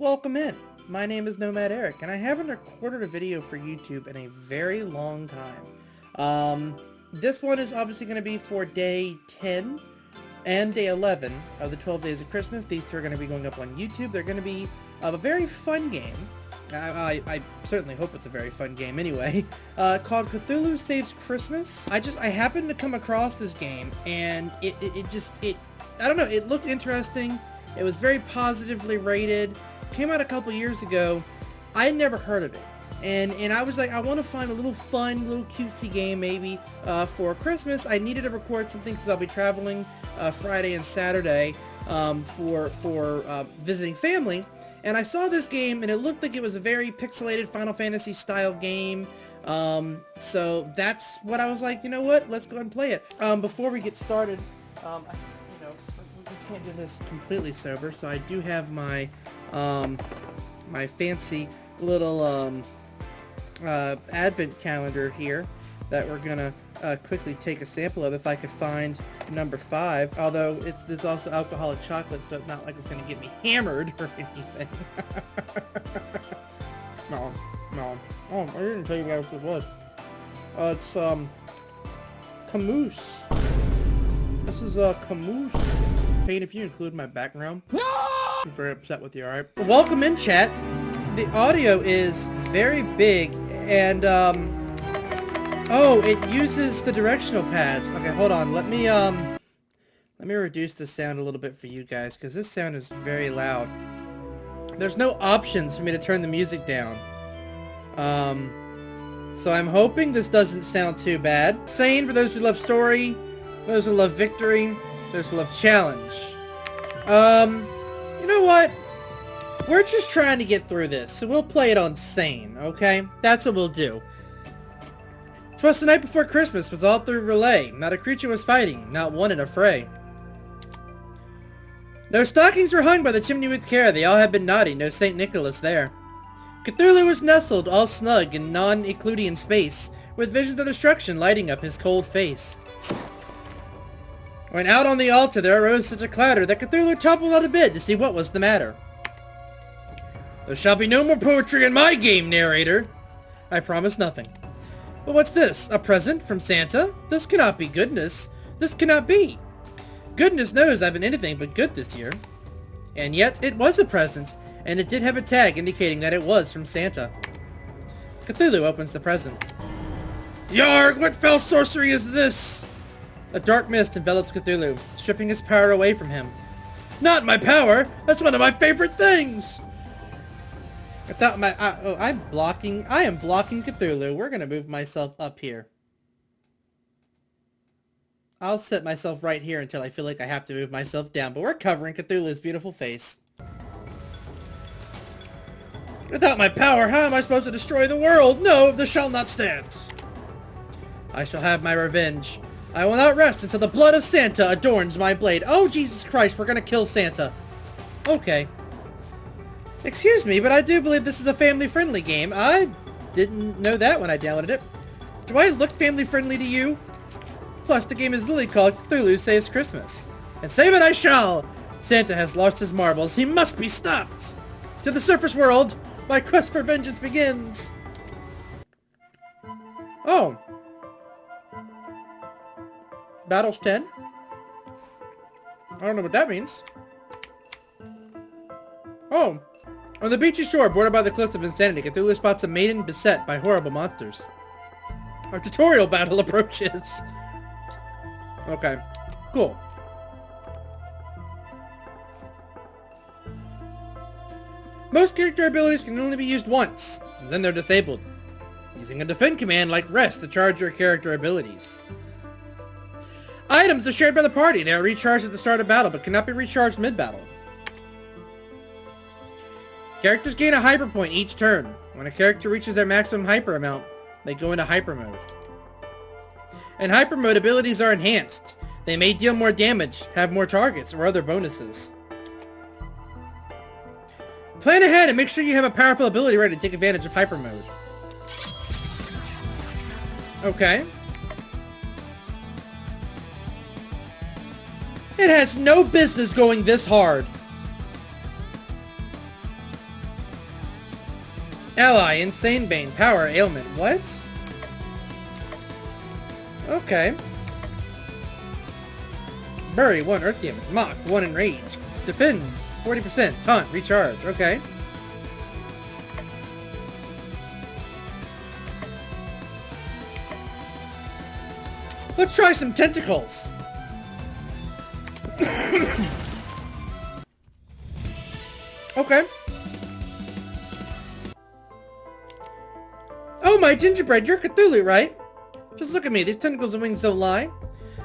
welcome in. My name is Nomad Eric, and I haven't recorded a video for YouTube in a very long time. This one is obviously going to be for day 10 and day 11 of the 12 Days of Christmas. These two are going to be going up on YouTube. They're going to be a very fun game. I certainly hope it's a very fun game anyway, called Cthulu Saves Christmas. I happened to come across this game, and it I don't know, it looked interesting. It was very positively rated. Came out a couple years ago. I had never heard of it. And I was like, I want to find a little fun, little cutesy game maybe for Christmas. I needed to record something because I'll be traveling Friday and Saturday for visiting family. And I saw this game, and it looked like it was a very pixelated Final Fantasy style game. So that's what I was like, you know what, let's go and play it. Before we get started, we can't do this completely sober, so I do have my my fancy little advent calendar here that we're gonna quickly take a sample of if I could find number 5. Although there's also alcoholic chocolate, so it's not like it's gonna get me hammered or anything. No. Oh, I didn't tell you guys what it was. It's Camus. This is Camus. Kane, if you include my background, I'm very upset with you, alright? Welcome in, chat. The audio is very big, and, oh, it uses the directional pads. Okay, hold on, let me reduce the sound a little bit for you guys, because this sound is very loud. There's no options for me to turn the music down. So I'm hoping this doesn't sound too bad. Sane for those who love story, those who love victory, those who love challenge. You know what? We're just trying to get through this, so we'll play it on sane, okay? That's what we'll do. 'Twas the night before Christmas was all through relay. Not a creature was fighting, not one in a fray. No stockings were hung by the chimney with care, they all had been naughty, no St. Nicholas there. Cthulhu was nestled, all snug in non-Euclidean space, with visions of destruction lighting up his cold face. When out on the altar there arose such a clatter that Cthulhu toppled out of bed to see what was the matter. There shall be no more poetry in my game, narrator. I promise nothing. But what's this? A present from Santa? This cannot be goodness. This cannot be. Goodness knows I've been anything but good this year. And yet, it was a present, and it did have a tag indicating that it was from Santa. Cthulhu opens the present. Yarg, what foul sorcery is this? A dark mist envelops Cthulhu, stripping his power away from him. Not my power! That's one of my favorite things! I thought I am blocking Cthulhu. We're gonna move myself up here. I'll set myself right here until I feel like I have to move myself down, but we're covering Cthulhu's beautiful face. Without my power, how am I supposed to destroy the world? No, this shall not stand. I shall have my revenge. I will not rest until the blood of Santa adorns my blade. Oh, Jesus Christ, we're gonna kill Santa. Okay. Excuse me, but I do believe this is a family-friendly game. I didn't know that when I downloaded it. Do I look family-friendly to you? Plus, the game is literally called Cthulhu Saves Christmas. And save it I shall! Santa has lost his marbles. He must be stopped! To the surface world, my quest for vengeance begins! Oh. Battles 10? I don't know what that means. Oh. On the beachy shore, bordered by the cliffs of insanity, Cthulhu spots a maiden beset by horrible monsters. Our tutorial battle approaches. Okay. Cool. Most character abilities can only be used once, and then they're disabled. Using a defend command like rest to charge your character abilities. Items are shared by the party. They are recharged at the start of battle, but cannot be recharged mid-battle. Characters gain a hyper point each turn. When a character reaches their maximum hyper amount, they go into hyper mode. In hyper mode, abilities are enhanced. They may deal more damage, have more targets, or other bonuses. Plan ahead and make sure you have a powerful ability ready to take advantage of hyper mode. Okay. It has no business going this hard. Ally, Insane Bane, Power, Ailment. What? Okay. Bury, 1 Earth Damage. Mock, 1 Enrage. Defend, 40%. Taunt, Recharge. Okay. Let's try some tentacles. Okay. Oh, my gingerbread, you're Cthulhu, right? Just look at me, these tentacles and wings don't lie.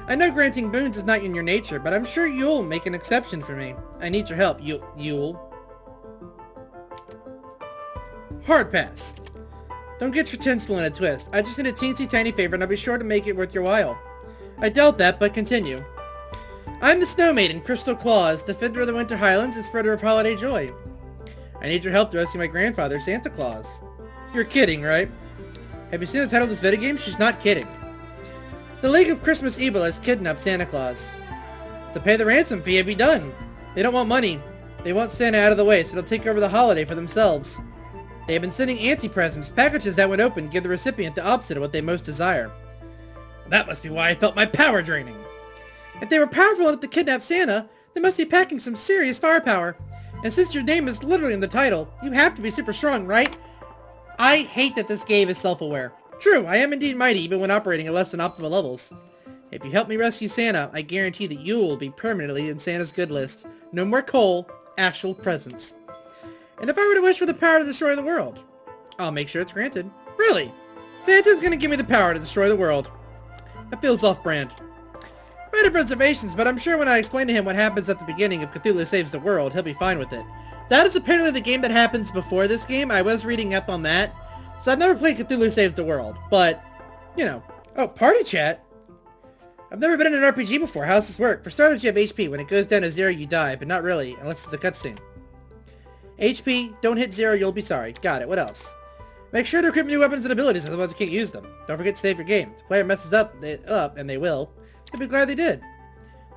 I know granting boons is not in your nature, but I'm sure you'll make an exception for me. I need your help, Yule. Hard pass. Don't get your tinsel in a twist. I just need a teensy tiny favor and I'll be sure to make it worth your while. I doubt that, but continue. I'm the Snow Maiden, Crystal Claus, defender of the Winter Highlands and spreader of holiday joy. I need your help to rescue my grandfather, Santa Claus. You're kidding, right? Have you seen the title of this video game? She's not kidding. The League of Christmas Evil has kidnapped Santa Claus. So pay the ransom fee and be done. They don't want money. They want Santa out of the way so they'll take over the holiday for themselves. They have been sending anti-presents, packages that when opened give the recipient the opposite of what they most desire. That must be why I felt my power draining. If they were powerful enough to kidnap Santa, they must be packing some serious firepower. And since your name is literally in the title, you have to be super strong, right? I hate that this game is self-aware. True, I am indeed mighty even when operating at less than optimal levels. If you help me rescue Santa, I guarantee that you will be permanently in Santa's good list. No more coal, actual presents. And if I were to wish for the power to destroy the world, I'll make sure it's granted. Really? Santa's gonna give me the power to destroy the world. That feels off-brand. I might have reservations, but I'm sure when I explain to him what happens at the beginning of Cthulhu Saves the World, he'll be fine with it. That is apparently the game that happens before this game. I was reading up on that. So I've never played Cthulhu Saves the World, but, you know. Oh, party chat? I've never been in an RPG before. How does this work? For starters, you have HP. When it goes down to 0, you die, but not really, unless it's a cutscene. HP, don't hit 0, you'll be sorry. Got it. What else? Make sure to equip new weapons and abilities, otherwise you can't use them. Don't forget to save your game. If the player messes up, and they will, they'll be glad they did.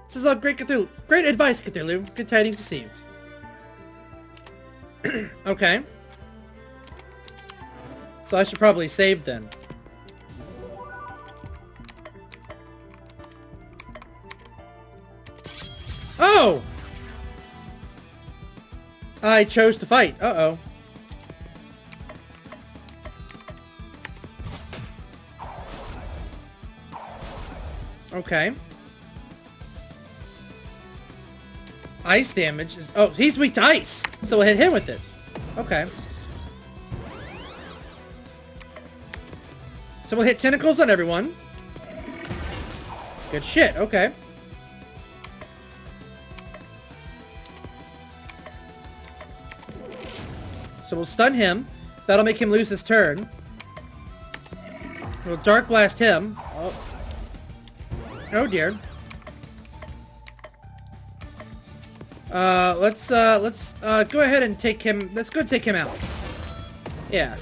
This is all great Cthulhu. Great advice, Cthulhu. Good tidings received. Okay. So I should probably save then. Oh! I chose to fight. Uh-oh. Okay. Ice damage is... Oh, he's weak to ice! So we'll hit him with it. Okay. So we'll hit tentacles on everyone. Good shit, okay. So we'll stun him. That'll make him lose his turn. We'll Dark Blast him. Oh, oh dear. Let's go ahead and take him. Let's go take him out. Yeah.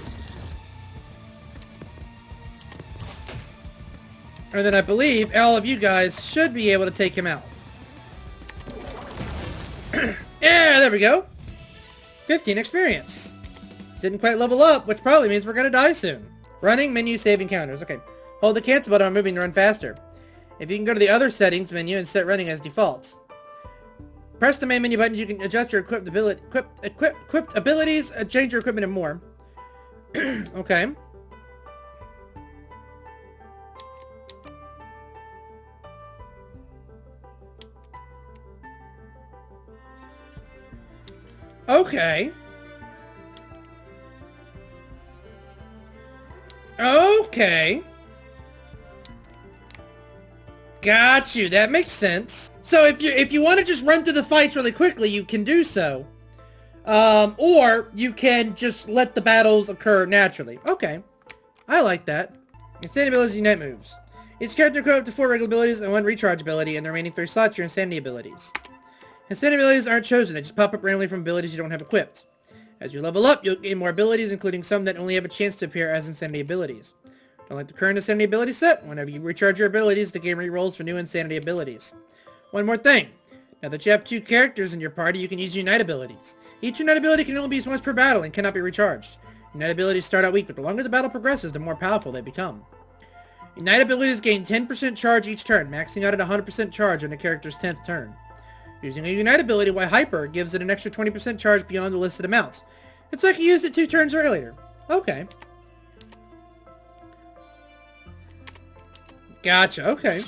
And then I believe all of you guys should be able to take him out. Yeah, there we go. 15 experience. Didn't quite level up, which probably means we're gonna die soon. Running, menu, save encounters. Okay. Hold the cancel button on moving to run faster. If you can go to the other settings menu and set running as default. Press the main menu button, you can adjust your equipped abilities, change your equipment and more. Okay. Okay. Okay. Got you. That makes sense. So if you want to just run through the fights really quickly, you can do so. Or you can just let the battles occur naturally. Okay. I like that. Insanity abilities, unite moves. Each character equipped up to 4 regular abilities and 1 recharge ability, and the remaining 3 slots are your insanity abilities. Insanity abilities aren't chosen, they just pop up randomly from abilities you don't have equipped. As you level up, you'll gain more abilities, including some that only have a chance to appear as insanity abilities. Don't like the current insanity ability set? Whenever you recharge your abilities, the game re-rolls for new insanity abilities. One more thing. Now that you have 2 characters in your party, you can use unite abilities. Each unite ability can only be used once per battle and cannot be recharged. Unite abilities start out weak, but the longer the battle progresses, the more powerful they become. Unite abilities gain 10% charge each turn, maxing out at 100% charge on the character's 10th turn. Using a Unite ability while hyper gives it an extra 20% charge beyond the listed amounts. It's like you used it 2 turns earlier. Okay. Gotcha, okay.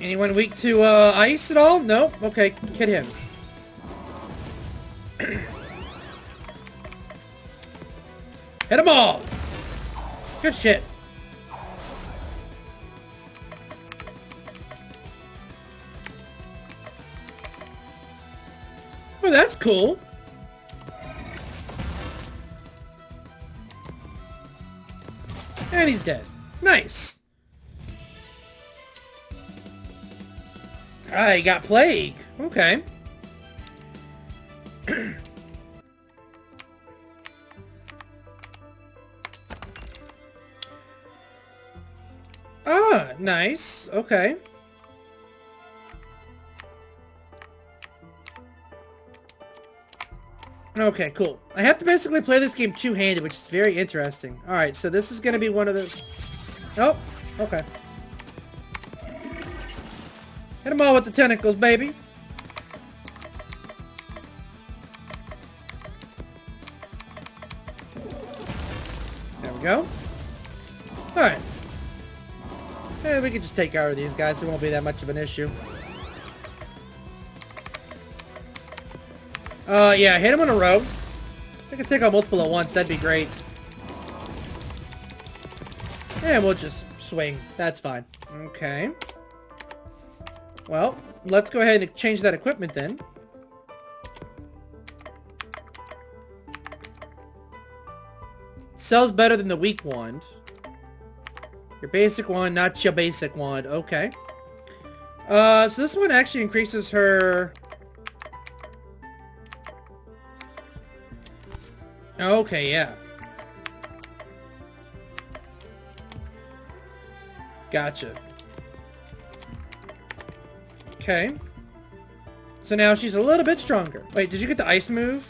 Anyone weak to ice at all? Nope. Okay, hit him. Hit them all! Good shit. Oh, that's cool. And he's dead. Nice. Ah, he got plague. Okay. Ah, nice. Okay. Okay, cool. I have to basically play this game two-handed, which is very interesting. Alright, so this is going to be one of the... Oh, okay. Hit them all with the tentacles, baby. There we go. Alright. Yeah, we can just take care of these guys. It won't be that much of an issue. Yeah, hit them in a row. I can take on multiple at once. That'd be great. And we'll just swing. That's fine. Okay. Well, let's go ahead and change that equipment then. Sells better than the weak wand. Your basic wand, not your basic wand. Okay. So this one actually increases her... Okay, yeah. Gotcha. Okay. So now she's a little bit stronger. Wait, did you get the ice move?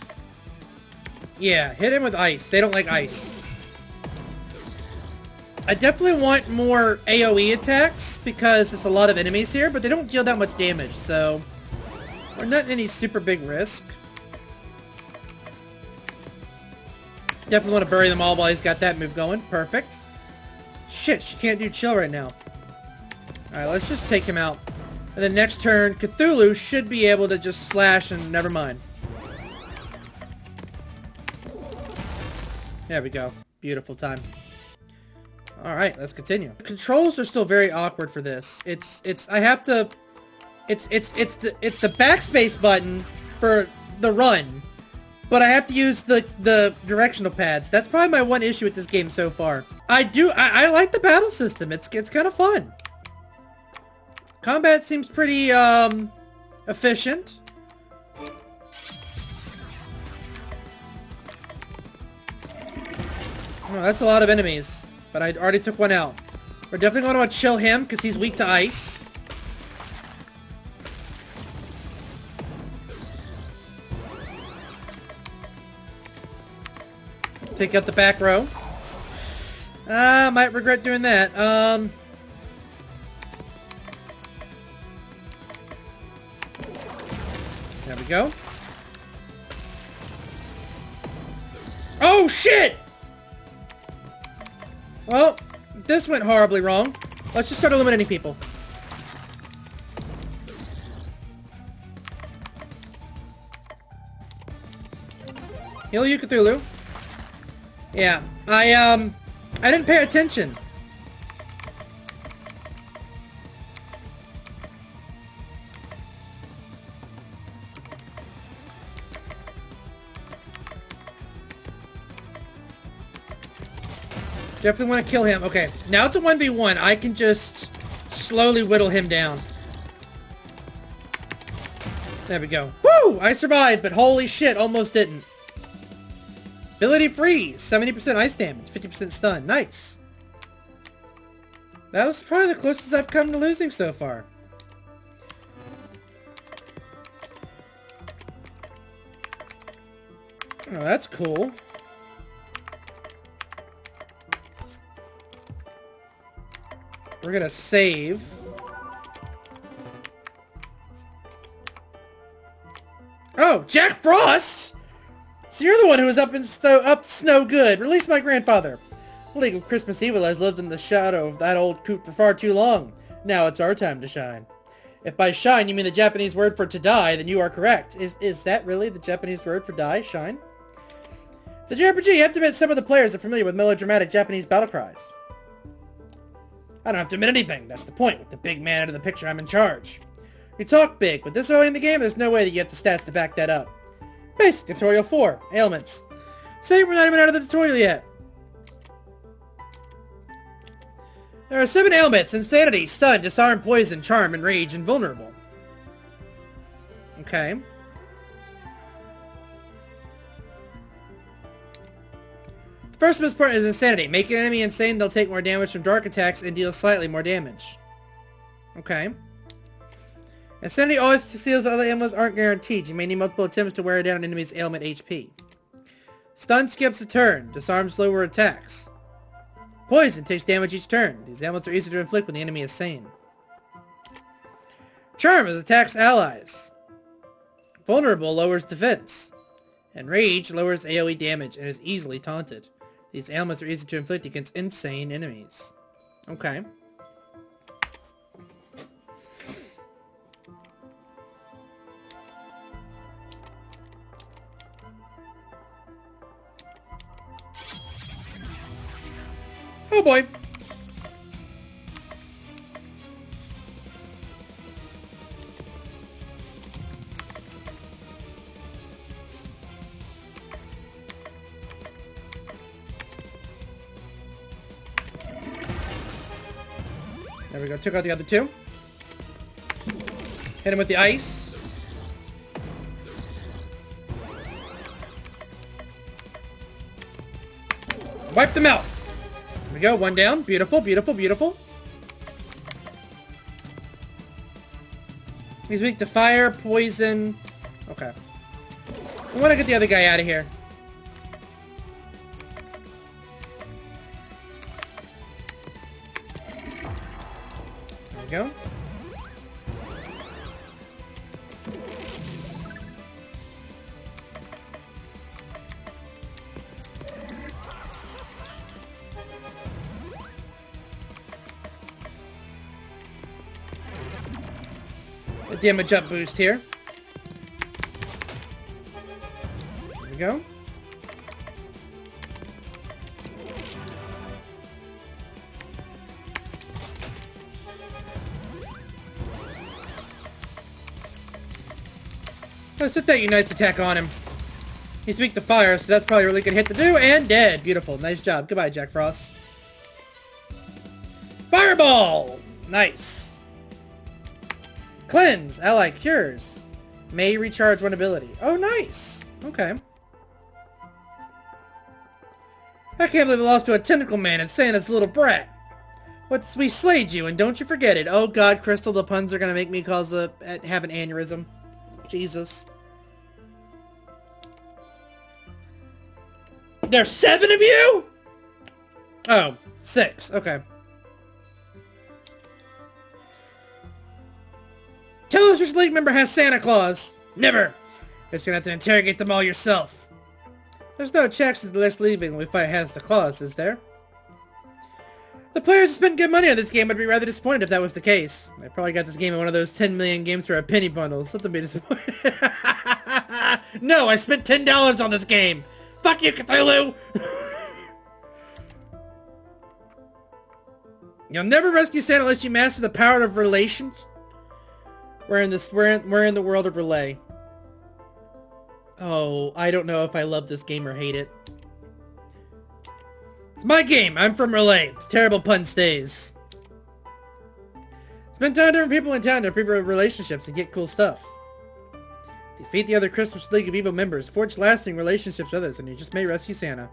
Yeah, hit him with ice. They don't like ice. I definitely want more AoE attacks because there's a lot of enemies here, but they don't deal that much damage, so we're not in any super big risk. Definitely want to bury them all while he's got that move going. Perfect. Shit, she can't do chill right now. Alright, let's just take him out. And then next turn, Cthulhu should be able to just slash and never mind. There we go. Beautiful time. Alright, let's continue. The controls are still very awkward for this. It's the backspace button for the run. But I have to use the directional pads. That's probably my one issue with this game so far. I like the battle system. It's kind of fun. Combat seems pretty efficient. Oh, that's a lot of enemies. But I already took one out. We're definitely going to want to chill him because he's weak to ice. Take out the back row. Might regret doing that. There we go. Oh, shit! Well, this went horribly wrong. Let's just start eliminating people. Heal you, Cthulhu. Yeah, I didn't pay attention. Definitely want to kill him. Okay, now it's a 1v1. I can just slowly whittle him down. There we go. Woo! I survived, but holy shit, almost didn't. Ability freeze. 70% ice damage. 50% stun. Nice. That was probably the closest I've come to losing so far. Oh, that's cool. We're gonna save. Oh, Jack Frost! So you're the one who was up snow good. Release my grandfather. Legal Christmas Evil has lived in the shadow of that old coot for far too long. Now it's our time to shine. If by shine you mean the Japanese word for to die, then you are correct. Is that really the Japanese word for die? Shine? The JRPG, you have to admit some of the players are familiar with melodramatic Japanese battle cries. I don't have to admit anything. That's the point. With the big man out of the picture, I'm in charge. You talk big, but this early in the game, there's no way that you have the stats to back that up. Basic Tutorial 4. Ailments. Say we're not even out of the tutorial yet. There are 7 ailments: Insanity, Stun, Disarm, Poison, Charm, Enrage, and Vulnerable. Okay. The first most important is Insanity. Make an enemy insane, they'll take more damage from dark attacks and deal slightly more damage. Okay. Insanity always succeeds, other ailments aren't guaranteed. You may need multiple attempts to wear down an enemy's ailment HP. Stun skips a turn. Disarms lower attacks. Poison takes damage each turn. These ailments are easy to inflict when the enemy is sane. Charm attacks allies. Vulnerable lowers defense. Enrage lowers AoE damage and is easily taunted. These ailments are easy to inflict against insane enemies. Okay. Oh boy. There we go. Took out the other 2. Hit him with the ice. Wipe them out. There we go. 1 down. Beautiful, beautiful, beautiful. He's weak to fire, poison. Okay. I want to get the other guy out of here. There we go. A damage up boost here. There we go. Let's hit that Unite's attack on him. He's weak to fire, so that's probably a really good hit to do, and dead. Beautiful. Nice job. Goodbye, Jack Frost. Fireball! Nice. Cleanse. Ally cures. May recharge one ability. Oh, nice. Okay. I can't believe I lost to a tentacle man and Santa's little brat. We slayed you, and don't you forget it. Oh god, Crystal, the puns are gonna make me have an aneurysm. Jesus. There's 7 of you? Oh, 6. Okay. Tell us which League member has Santa Claus. Never. You're just gonna have to interrogate them all yourself. There's no checks that the list leaving if I has the clause, is there? The players who spent good money on this game would be rather disappointed if that was the case. I probably got this game in one of those 10 million games for a penny bundles. Let them be disappointed. No, I spent $10 on this game. Fuck you, Cthulhu! You'll never rescue Santa unless you master the power of relations. We're in the world of Relay. Oh, I don't know if I love this game or hate it. It's my game. I'm from Relay. Terrible pun stays. Spend time with different people in town to improve relationships and get cool stuff. Defeat the other Christmas League of Evil members. Forge lasting relationships with others, and you just may rescue Santa.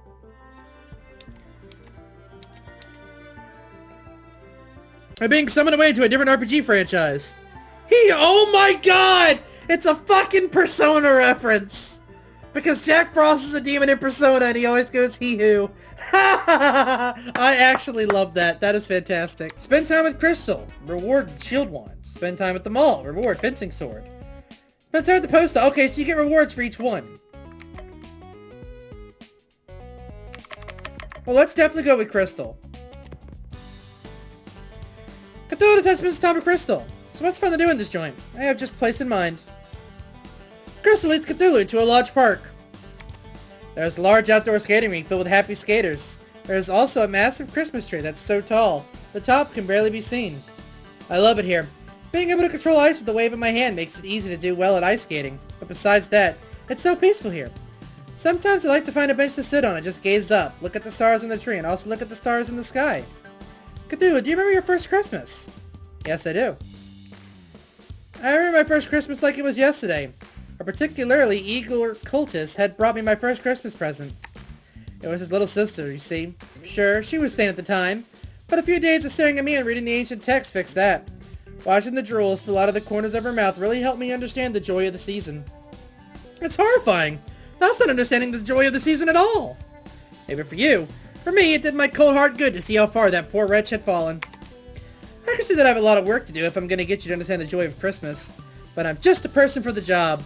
I'm being summoned away to a different RPG franchise. Oh my god! It's a fucking Persona reference! Because Jack Frost is a demon in Persona and he always goes he-who. I actually love that. That is fantastic. Spend time with Crystal. Reward shield wand. Spend time at the mall. Reward fencing sword. Spend time at the post. Okay, so you get rewards for each one. Well, let's definitely go with Crystal. Cthulhu has been Tom of Crystal. So what's fun to do in this joint? I have just place in mind. Crystal leads Cthulhu to a lodge park. There's a large outdoor skating rink filled with happy skaters. There's also a massive Christmas tree that's so tall, the top can barely be seen. I love it here. Being able to control ice with the wave of my hand makes it easy to do well at ice skating. But besides that, it's so peaceful here. Sometimes I like to find a bench to sit on and just gaze up, look at the stars in the tree, and also look at the stars in the sky. Cthulhu, do you remember your first Christmas? Yes, I do. I remember my first Christmas like it was yesterday. A particularly eager cultist had brought me my first Christmas present. It was his little sister, you see. Sure, she was sane at the time, but a few days of staring at me and reading the ancient text fixed that. Watching the drool spill out of the corners of her mouth really helped me understand the joy of the season. It's horrifying. That's not understanding the joy of the season at all. Maybe for you. For me, it did my cold heart good to see how far that poor wretch had fallen. I can see that I have a lot of work to do if I'm going to get you to understand the joy of Christmas. But I'm just a person for the job.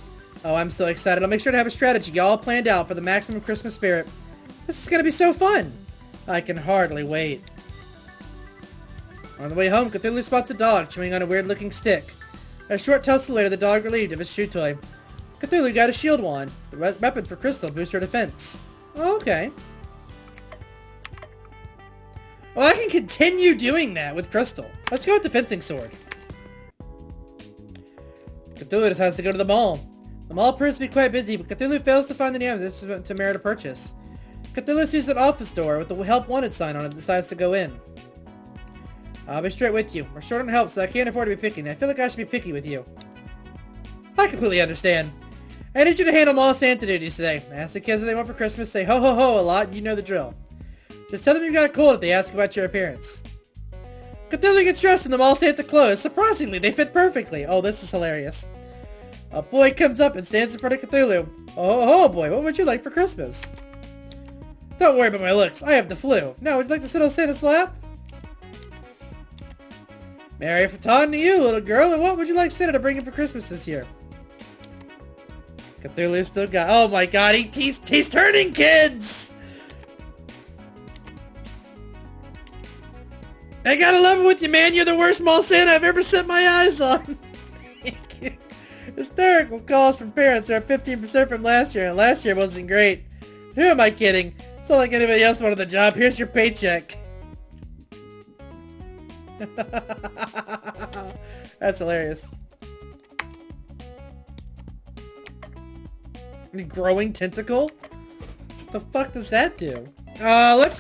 Oh, I'm so excited. I'll make sure to have a strategy all planned out for the maximum Christmas spirit. This is going to be so fun. I can hardly wait. On the way home, Cthulhu spots a dog chewing on a weird-looking stick. A short tussle later, the dog relieved of his chew toy. Cthulhu got a shield wand. The weapon for Crystal boosts her defense. Oh, okay. Well, I can continue doing that with Crystal. Let's go with the fencing sword. Cthulhu decides to go to the mall. The mall proves to be quite busy, but Cthulhu fails to find any items to merit a purchase. Cthulhu sees an office door with the Help Wanted sign on it and decides to go in. I'll be straight with you. We're short on help, so I can't afford to be picky, and I feel like I should be picky with you. I completely understand. I need you to handle mall Santa duties today. Ask the kids what they want for Christmas, say ho ho ho a lot, and you know the drill. Just tell them you've got a cold if they ask about your appearance. Cthulhu gets dressed in the mall Santa clothes. Surprisingly, they fit perfectly. Oh, this is hilarious. A boy comes up and stands in front of Cthulhu. Oh boy, what would you like for Christmas? Don't worry about my looks. I have the flu. Now, would you like to sit on Santa's lap? Merry Fatan to you, little girl. And what would you like Santa to bring in for Christmas this year? Cthulhu still got... Oh my god, he's turning kids! I gotta love it with you, man. You're the worst mall Santa I've ever set my eyes on. Hysterical calls from parents are up 15% from last year, and last year wasn't great. Who am I kidding? It's not like anybody else wanted the job. Here's your paycheck. That's hilarious. A growing tentacle? What the fuck does that do? Let's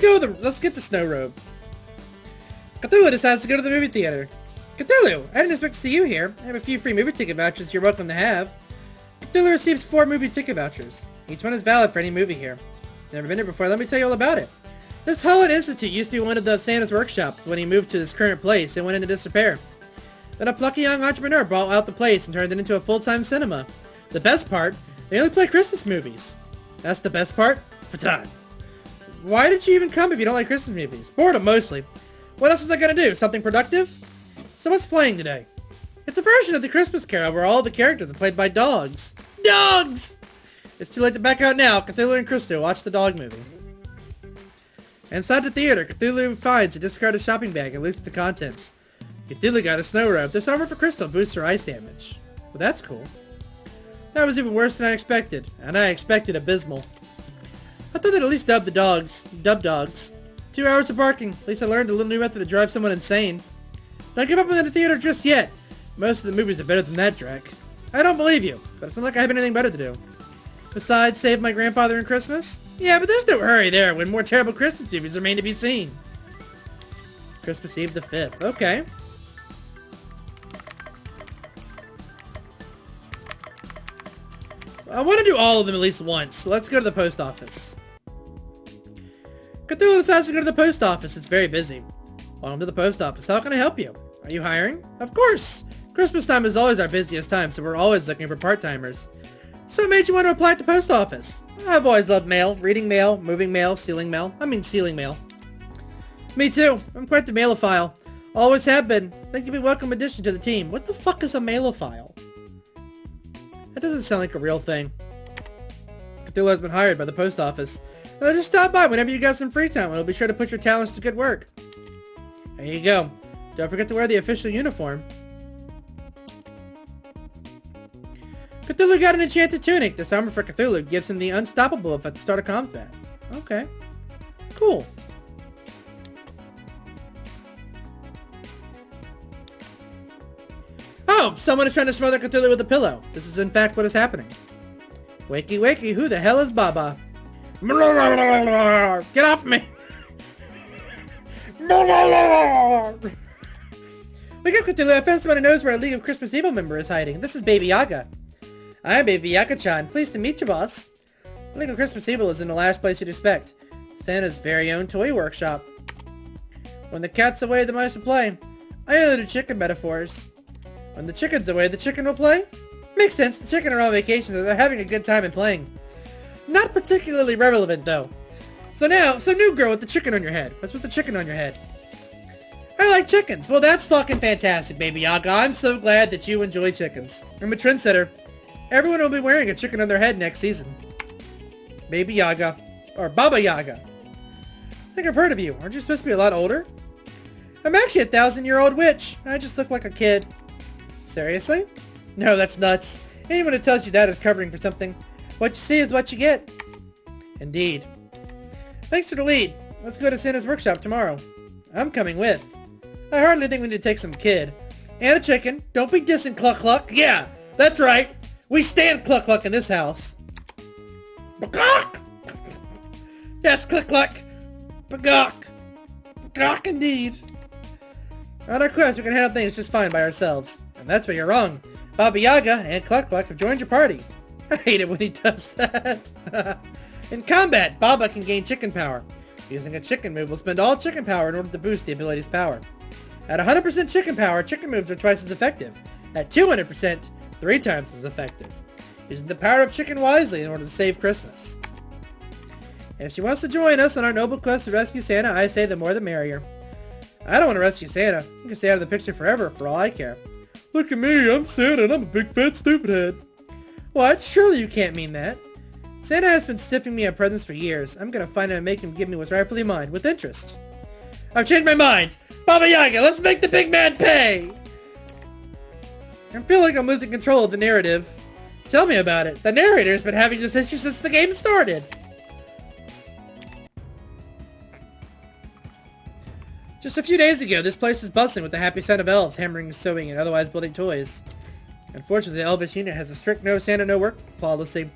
get the snow robe. Cthulhu decides to go to the movie theater. Cthulhu, I didn't expect to see you here. I have a few free movie ticket vouchers you're welcome to have. Cthulhu receives 4 movie ticket vouchers. Each one is valid for any movie here. Never been here before, let me tell you all about it. This Holiday Institute used to be one of the Santa's workshops when he moved to his current place and went into disrepair. Then a plucky young entrepreneur bought out the place and turned it into a full-time cinema. The best part, they only play Christmas movies. That's the best part? Fatan. Why did you even come if you don't like Christmas movies? Boredom, mostly. What else was I gonna do? Something productive? So what's playing today? It's a version of the Christmas Carol where all the characters are played by dogs. Dogs! It's too late to back out now. Cthulhu and Crystal watch the dog movie. Inside the theater, Cthulhu finds a discarded shopping bag and looks at the contents. Cthulhu got a snow robe. There's armor for Crystal boosts her ice damage. Well, that's cool. That was even worse than I expected, and I expected abysmal. I thought they'd at least dub dogs. 2 hours of barking. At least I learned a little new method to drive someone insane. Don't give up on the theater just yet. Most of the movies are better than that, Drek. I don't believe you, but it's not like I have anything better to do. Besides, save my grandfather in Christmas? Yeah, but there's no hurry there when more terrible Christmas movies remain to be seen. Christmas Eve the 5th. Okay. I want to do all of them at least once. So let's go to the post office. Cthulhu decides to go to the post office. It's very busy. Welcome to the post office. How can I help you? Are you hiring? Of course! Christmas time is always our busiest time, so we're always looking for part-timers. So what made you want to apply at the post office? I've always loved mail. Reading mail, moving mail, sealing mail. I mean sealing mail. Me too. I'm quite the mailophile. Always have been. Think you'd be a welcome addition to the team. What the fuck is a mailophile? That doesn't sound like a real thing. Cthulhu has been hired by the post office. Now just stop by whenever you got some free time, and we'll be sure to put your talents to good work. There you go. Don't forget to wear the official uniform. Cthulhu got an enchanted tunic. This armor for Cthulhu gives him the unstoppable effect at the start of combat. Okay. Cool. Oh, someone is trying to smother Cthulhu with a pillow. This is in fact what is happening. Wakey wakey, who the hell is Baba? Get off me! Wake up, Cthulhu. I found someone who knows where a League of Christmas Evil member is hiding. This is Baby Yaga. I'm Baby Yaga-chan. Pleased to meet you, boss. The League of Christmas Evil is in the last place you'd expect. Santa's very own toy workshop. When the cat's away, the mice will play. I only do chicken metaphors. When the chicken's away, the chicken will play? Makes sense. The chicken are on vacation, so they're having a good time and playing. Not particularly relevant, though. So new girl with the chicken on your head. What's with the chicken on your head? I like chickens. Well, that's fucking fantastic, Baby Yaga. I'm so glad that you enjoy chickens. I'm a trendsetter. Everyone will be wearing a chicken on their head next season. Baby Yaga. Or Baba Yaga. I think I've heard of you. Aren't you supposed to be a lot older? I'm actually a 1,000-year-old witch. I just look like a kid. Seriously? No, that's nuts. Anyone who tells you that is covering for something. What you see is what you get. Indeed. Thanks for the lead. Let's go to Santa's workshop tomorrow. I'm coming with. I hardly think we need to take some kid. And a chicken. Don't be dissing Cluck Cluck. Yeah, that's right. We stand Cluck Cluck in this house. Bagok! Yes, Cluck Cluck. Bagok. Bagok indeed. On our quest, we can handle things just fine by ourselves. And that's where you're wrong. Baba Yaga and Cluck Cluck have joined your party. I hate it when he does that. In combat, Baba can gain chicken power. Using a chicken move will spend all chicken power in order to boost the ability's power. At 100% chicken power, chicken moves are twice as effective. At 200%, 3 times as effective. Using the power of chicken wisely in order to save Christmas. If she wants to join us on our noble quest to rescue Santa, I say the more the merrier. I don't want to rescue Santa. You can stay out of the picture forever for all I care. Look at me, I'm Santa and I'm a big fat stupid head. What? Surely you can't mean that. Santa has been stiffing me on presents for years. I'm gonna find him and make him give me what's rightfully mine, with interest. I've changed my mind! Baba Yaga, let's make the big man pay! I feel like I'm losing control of the narrative. Tell me about it. The narrator's been having this issue since the game started. Just a few days ago, this place was bustling with the happy sound of elves hammering, sewing, and otherwise building toys. Unfortunately, the Elvish unit has a strict no Santa, no work policy.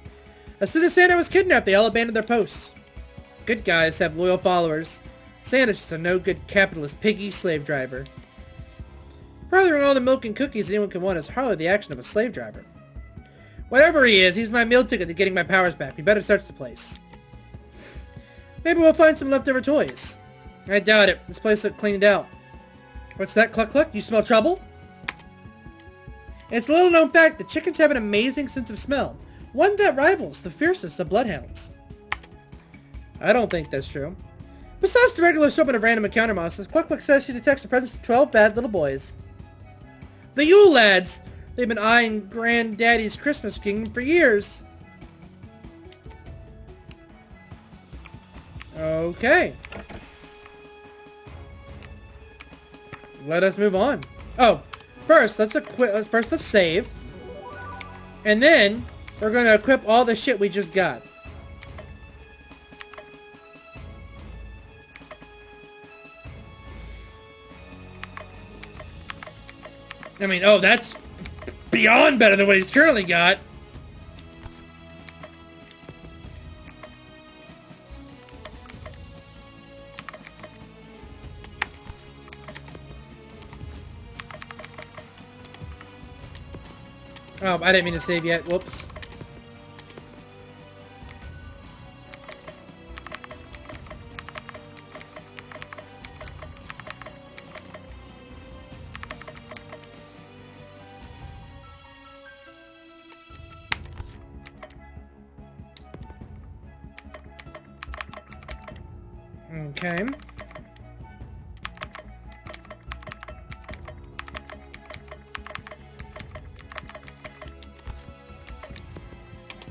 As soon as Santa was kidnapped, they all abandoned their posts. Good guys have loyal followers. Santa's just a no-good capitalist piggy slave driver. Furthering all the milk and cookies anyone can want is hardly the action of a slave driver. Whatever he is, he's my meal ticket to getting my powers back. We better search the place. Maybe we'll find some leftover toys. I doubt it. This place looked cleaned out. What's that, Cluck Cluck? You smell trouble? It's a little known fact that chickens have an amazing sense of smell. One that rivals the fiercest of bloodhounds. I don't think that's true. Besides the regular assortment of random encounter monsters, Cluck Cluck says she detects the presence of 12 bad little boys. The Yule lads! They've been eyeing Granddaddy's Christmas kingdom for years. Okay. Let us move on. Oh, first let's save. And then we're going to equip all the shit we just got. I mean, oh, that's beyond better than what he's currently got. Oh, I didn't mean to save yet. Whoops. Okay.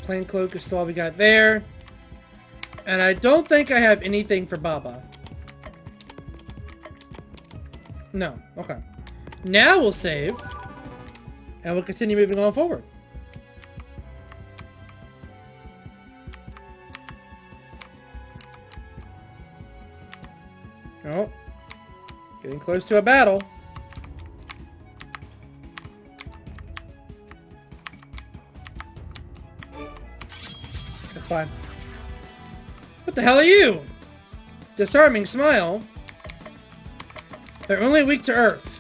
Plain cloak is still all we got there. And I don't think I have anything for Baba. No. Okay. Now we'll save. And we'll continue moving on forward. Oh. Getting close to a battle. That's fine. What the hell are you? Disarming smile. They're only weak to earth.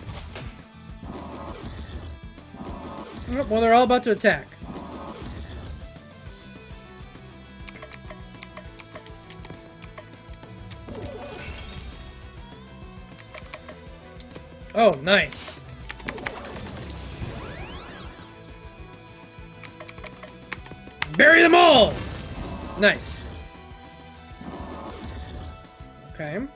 Oh, well, they're all about to attack. Oh, nice. Bury them all! Nice. Okay.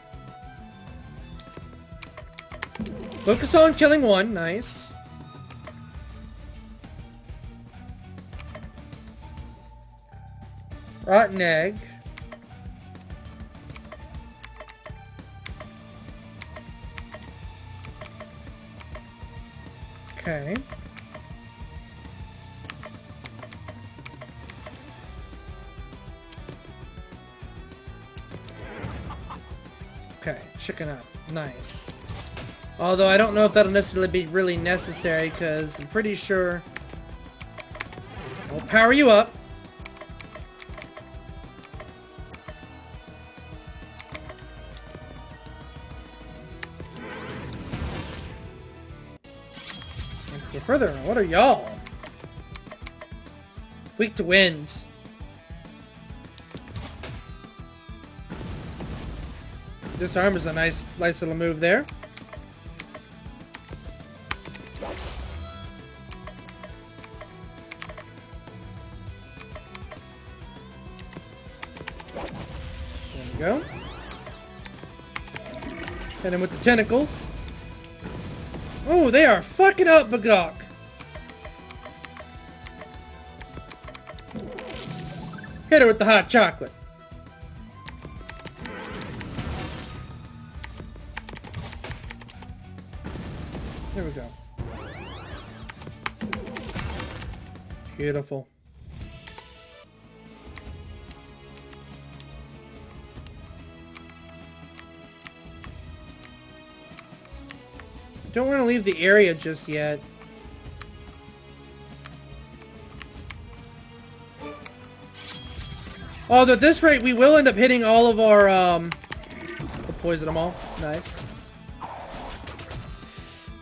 Focus on killing one. Nice. Rotten egg. Okay. Okay, chicken up. Nice. Although I don't know if that'll necessarily be really necessary, because I'm pretty sure I'll power you up. Let's go further. What are y'all? Weak to wind. Disarm is a nice little move there. There we go. Hit him with the tentacles. Oh, they are fucking up, Bagok. Hit her with the hot chocolate. There we go. Beautiful. Don't want to leave the area just yet. Although at this rate, we will end up hitting all of our, we'll poison them all. Nice.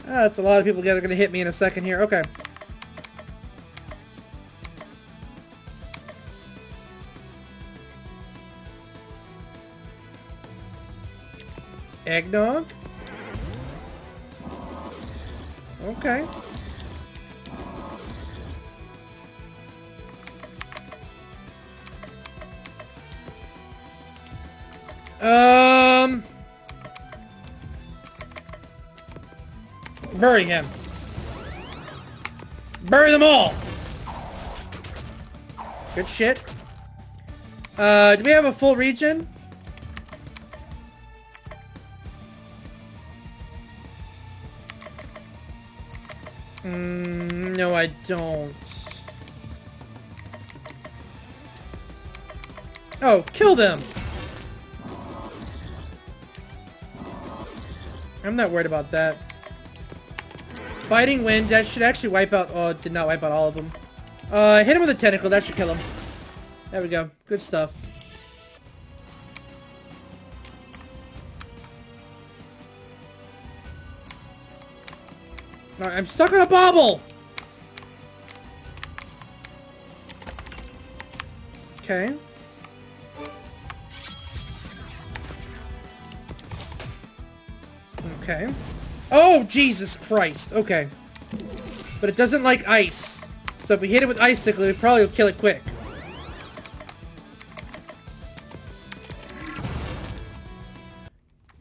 That's a lot of people that are going to hit me in a second here. Okay. Eggnog. Okay. Bury him. Bury them all. Good shit. Do we have a full regen? No, I don't. Oh, kill them! I'm not worried about that. Biting wind, that should actually wipe out... Oh, it did not wipe out all of them. Hit him with a tentacle, that should kill him. There we go. Good stuff. Alright, I'm stuck on a bobble! Okay. Okay. Oh, Jesus Christ. Okay. But it doesn't like ice. So if we hit it with icicle, we probably will kill it quick.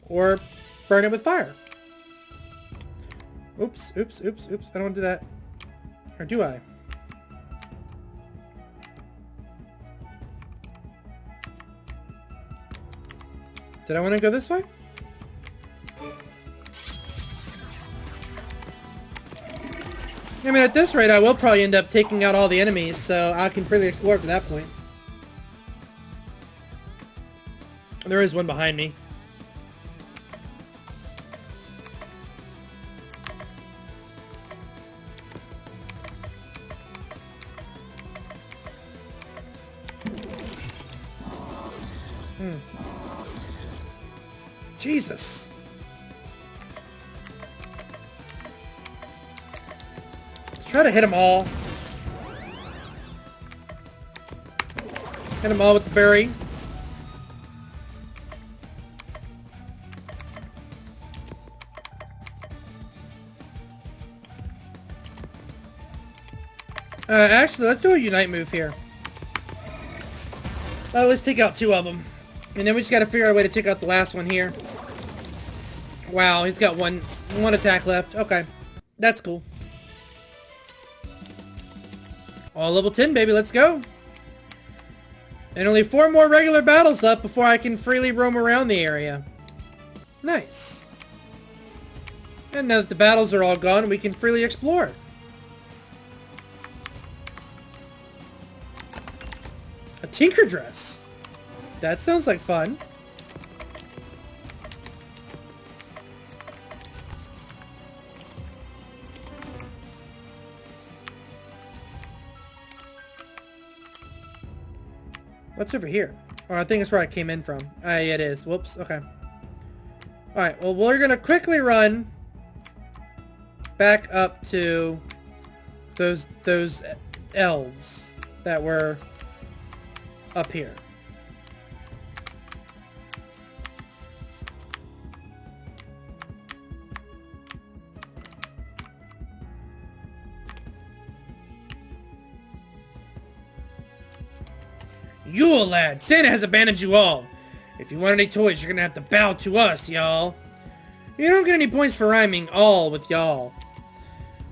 Or burn it with fire. Oops, oops, oops, oops. I don't want to do that. Or do I? Did I want to go this way? I mean, at this rate, I will probably end up taking out all the enemies, so I can freely explore up to that point. There is one behind me. Jesus. Let's try to hit them all. Hit them all with the berry. Actually, let's do a unite move here. Let's take out 2 of them. And then we just gotta figure out a way to take out the last one here. Wow, he's got one attack left. Okay. That's cool. All level 10, baby. Let's go. And only 4 more regular battles left before I can freely roam around the area. Nice. And now that the battles are all gone, we can freely explore. A tinker dress. That sounds like fun. What's over here? Oh, I think it's where I came in from. Yeah, it is. Whoops. Okay. Alright, well, we're gonna quickly run back up to those elves that were up here. Yule, lad! Santa has abandoned you all! If you want any toys, you're gonna have to bow to us, y'all! You don't get any points for rhyming all with y'all.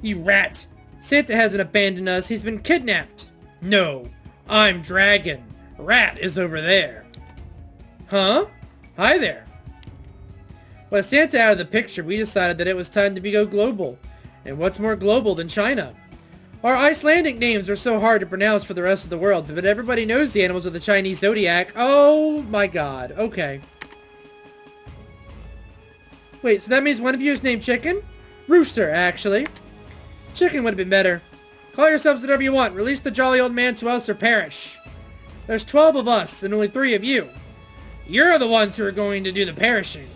You rat! Santa hasn't abandoned us, he's been kidnapped! No, I'm Dragon. Rat is over there. Huh? Hi there. With Santa out of the picture, we decided that it was time to go global. And what's more global than China? Our Icelandic names are so hard to pronounce for the rest of the world, but everybody knows the animals of the Chinese zodiac. Oh my god. Okay. Wait, so that means one of you is named Chicken? Rooster, actually. Chicken would have been better. Call yourselves whatever you want. Release the jolly old man to us or perish. There's 12 of us and only 3 of you. You're the ones who are going to do the perishing.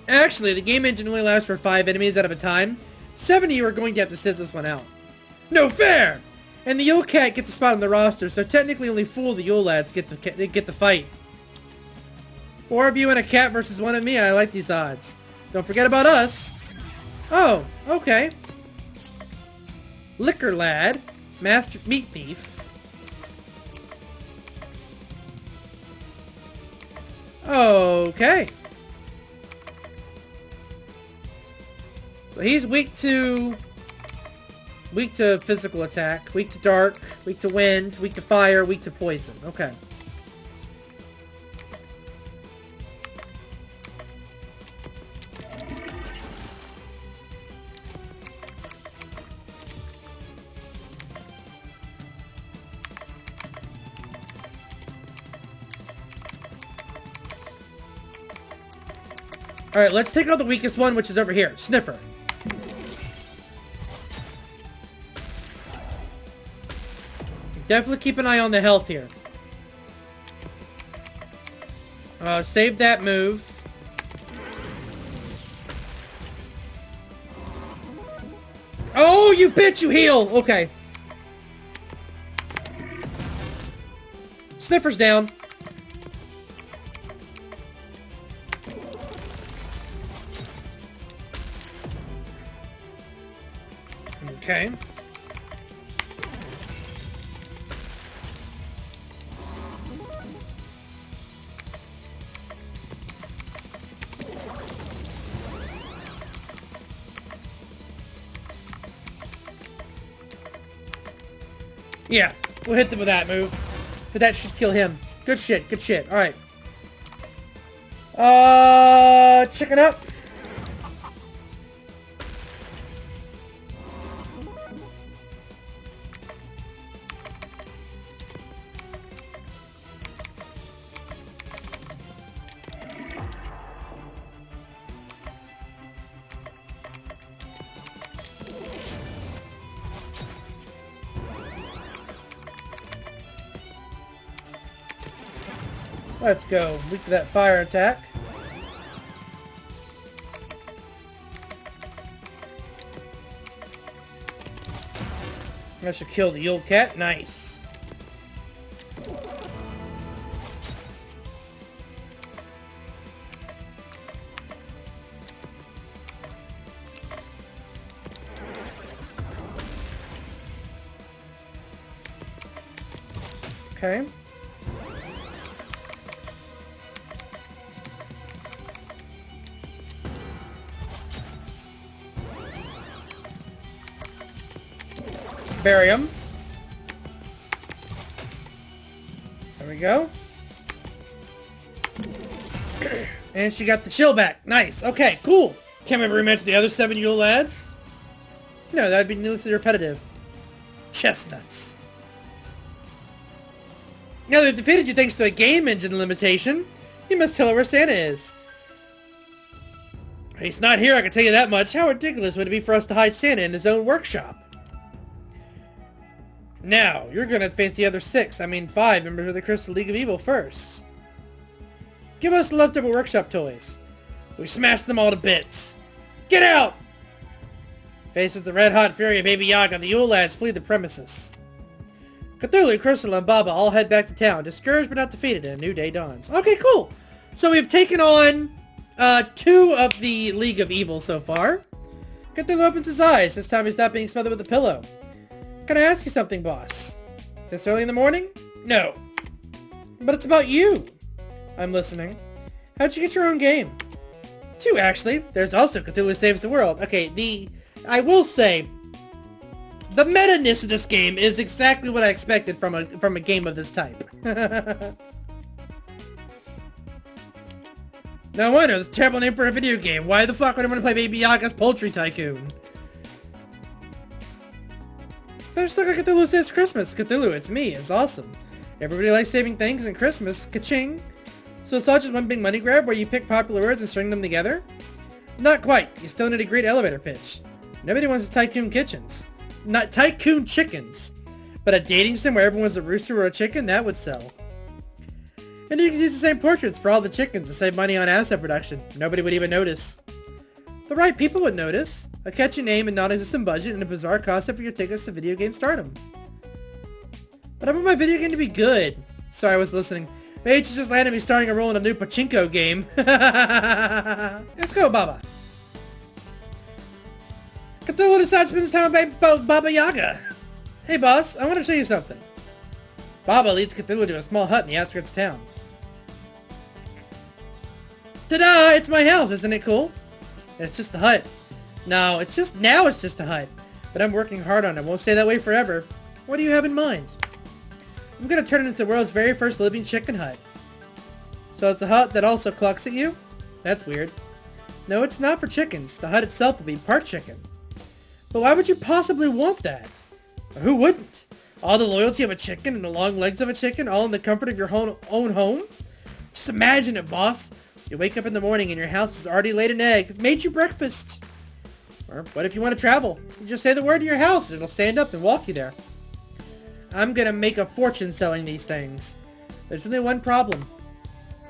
Actually, the game engine only lasts for 5 enemies out of a time. 7 of you are going to have to sit this one out. No fair! And the Yule Cat gets a spot on the roster, so technically only 4 of the Yule lads get the fight. 4 of you and a cat versus 1 of me. I like these odds. Don't forget about us. Oh, okay. Liquor lad, master meat thief. Okay. So he's weak to physical attack, weak to dark, weak to wind, weak to fire, weak to poison. Okay. Alright, let's take out the weakest one, which is over here. Sniffer. Definitely keep an eye on the health here. Save that move. Oh, you bitch, you heal! Okay. Sniffer's down. Okay. Yeah, we'll hit them with that move. But that should kill him. Good shit, good shit. Alright. Chicken up. Let's go. Weak to that fire attack. That should kill the Yule Cat. Nice. Okay. Bury him. There we go. And she got the chill back. Nice. Okay, cool. Can't remember we mentioned the other 7 Yule lads. No, that'd be needlessly repetitive. Chestnuts. Now they've defeated you thanks to a game engine limitation. You must tell her where Santa is. He's not here, I can tell you that much. How ridiculous would it be for us to hide Santa in his own workshop? Now, you're gonna face the other 5 members of the Crystal League of Evil first. Give us the leftover workshop toys. We smashed them all to bits. Get out! Faced with the red-hot fury of Baby Yaga, the Yule lads flee the premises. Cthulhu, Crystal, and Baba all head back to town, discouraged but not defeated, and a new day dawns. Okay, cool! So we've taken on 2 of the League of Evil so far. Cthulhu opens his eyes. This time he's not being smothered with a pillow. Can I ask you something, boss? This early in the morning? No. But it's about you. I'm listening. How'd you get your own game? 2, actually. There's also Cthulhu Saves the World. Okay, I will say, the meta-ness of this game is exactly what I expected from a game of this type. No wonder, it's a terrible name for a video game. Why the fuck would I want to play Baby Yaga's Poultry Tycoon? Let's look at Cthulhu Saves Christmas. Cthulhu, it's me. It's awesome. Everybody likes saving things and Christmas. Ka-ching. So it's all just one big money grab where you pick popular words and string them together? Not quite. You still need a great elevator pitch. Nobody wants Tycoon Kitchens. Not Tycoon Chickens. But a dating sim where everyone's a rooster or a chicken? That would sell. And you can use the same portraits for all the chickens to save money on asset production. Nobody would even notice. The right people would notice. A catchy name and non-existent budget and a bizarre concept for your tickets to video game stardom. But I want my video game to be good. Sorry, I was listening. Maybe she just landed me starring a role in a new pachinko game. Let's go, Baba. Cthulhu decides to spend his time with Baba Yaga. Hey, boss, I want to show you something. Baba leads Cthulhu to a small hut in the outskirts of town. Ta-da! It's my house, isn't it cool? It's just a hut. No, it's just a hut. But I'm working hard on it. Won't stay that way forever. What do you have in mind? I'm gonna turn it into the world's very first living chicken hut. So it's a hut that also clucks at you? That's weird. No, it's not for chickens. The hut itself will be part chicken. But why would you possibly want that? Who wouldn't? All the loyalty of a chicken and the long legs of a chicken, all in the comfort of your own home? Just imagine it, boss. You wake up in the morning and your house has already laid an egg, made you breakfast. Or what if you want to travel? You just say the word to your house and it'll stand up and walk you there. I'm gonna make a fortune selling these things. There's only one problem.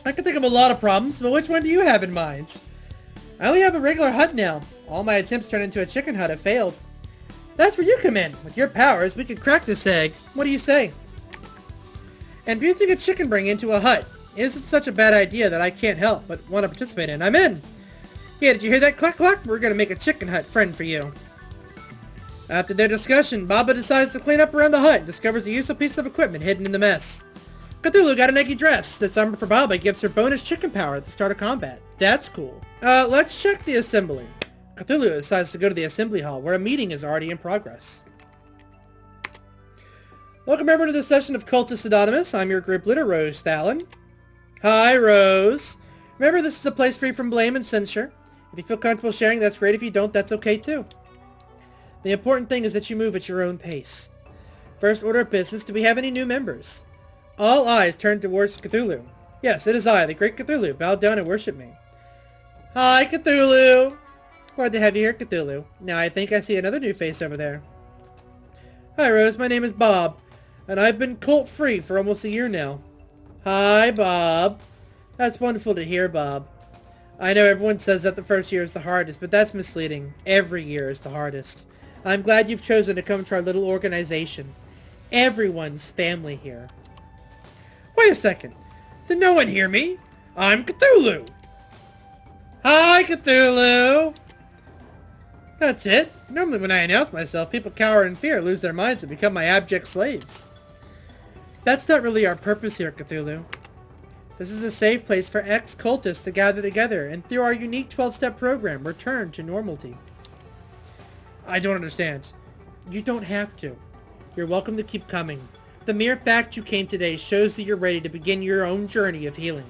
I can think of a lot of problems, but which one do you have in mind? I only have a regular hut now. All my attempts turned into a chicken hut have failed. That's where you come in. With your powers, we could crack this egg. What do you say? And fusing a chicken brain into a hut isn't such a bad idea that I can't help but want to participate in. I'm in! Yeah, did you hear that cluck cluck? We're gonna make a chicken hut friend for you. After their discussion, Baba decides to clean up around the hut and discovers a useful piece of equipment hidden in the mess. Cthulhu got an eggy dress that's armored for Baba, gives her bonus chicken power at the start of combat. That's cool. Let's check the assembly. Cthulhu decides to go to the assembly hall, where a meeting is already in progress. Welcome everyone to this session of Cultist Anonymous. I'm your group leader, Rose Thalen. Hi, Rose. Remember, this is a place free from blame and censure. If you feel comfortable sharing, that's great. If you don't, that's okay too. The important thing is that you move at your own pace. First order of business, do we have any new members? All eyes turn towards Cthulhu. Yes, it is I, the great Cthulhu. Bow down and worship me. Hi, Cthulhu. Glad to have you here, Cthulhu. Now I think I see another new face over there. Hi, Rose. My name is Bob, and I've been cult-free for almost a year now. Hi, Bob. That's wonderful to hear, Bob. I know everyone says that the first year is the hardest, but that's misleading. Every year is the hardest. I'm glad you've chosen to come to our little organization. Everyone's family here. Wait a second. Did no one hear me? I'm Cthulhu. Hi, Cthulhu. That's it. Normally when I announce myself, people cower in fear, lose their minds, and become my abject slaves. That's not really our purpose here, Cthulhu. This is a safe place for ex-cultists to gather together, and through our unique 12-step program, return to normality. I don't understand. You don't have to. You're welcome to keep coming. The mere fact you came today shows that you're ready to begin your own journey of healing.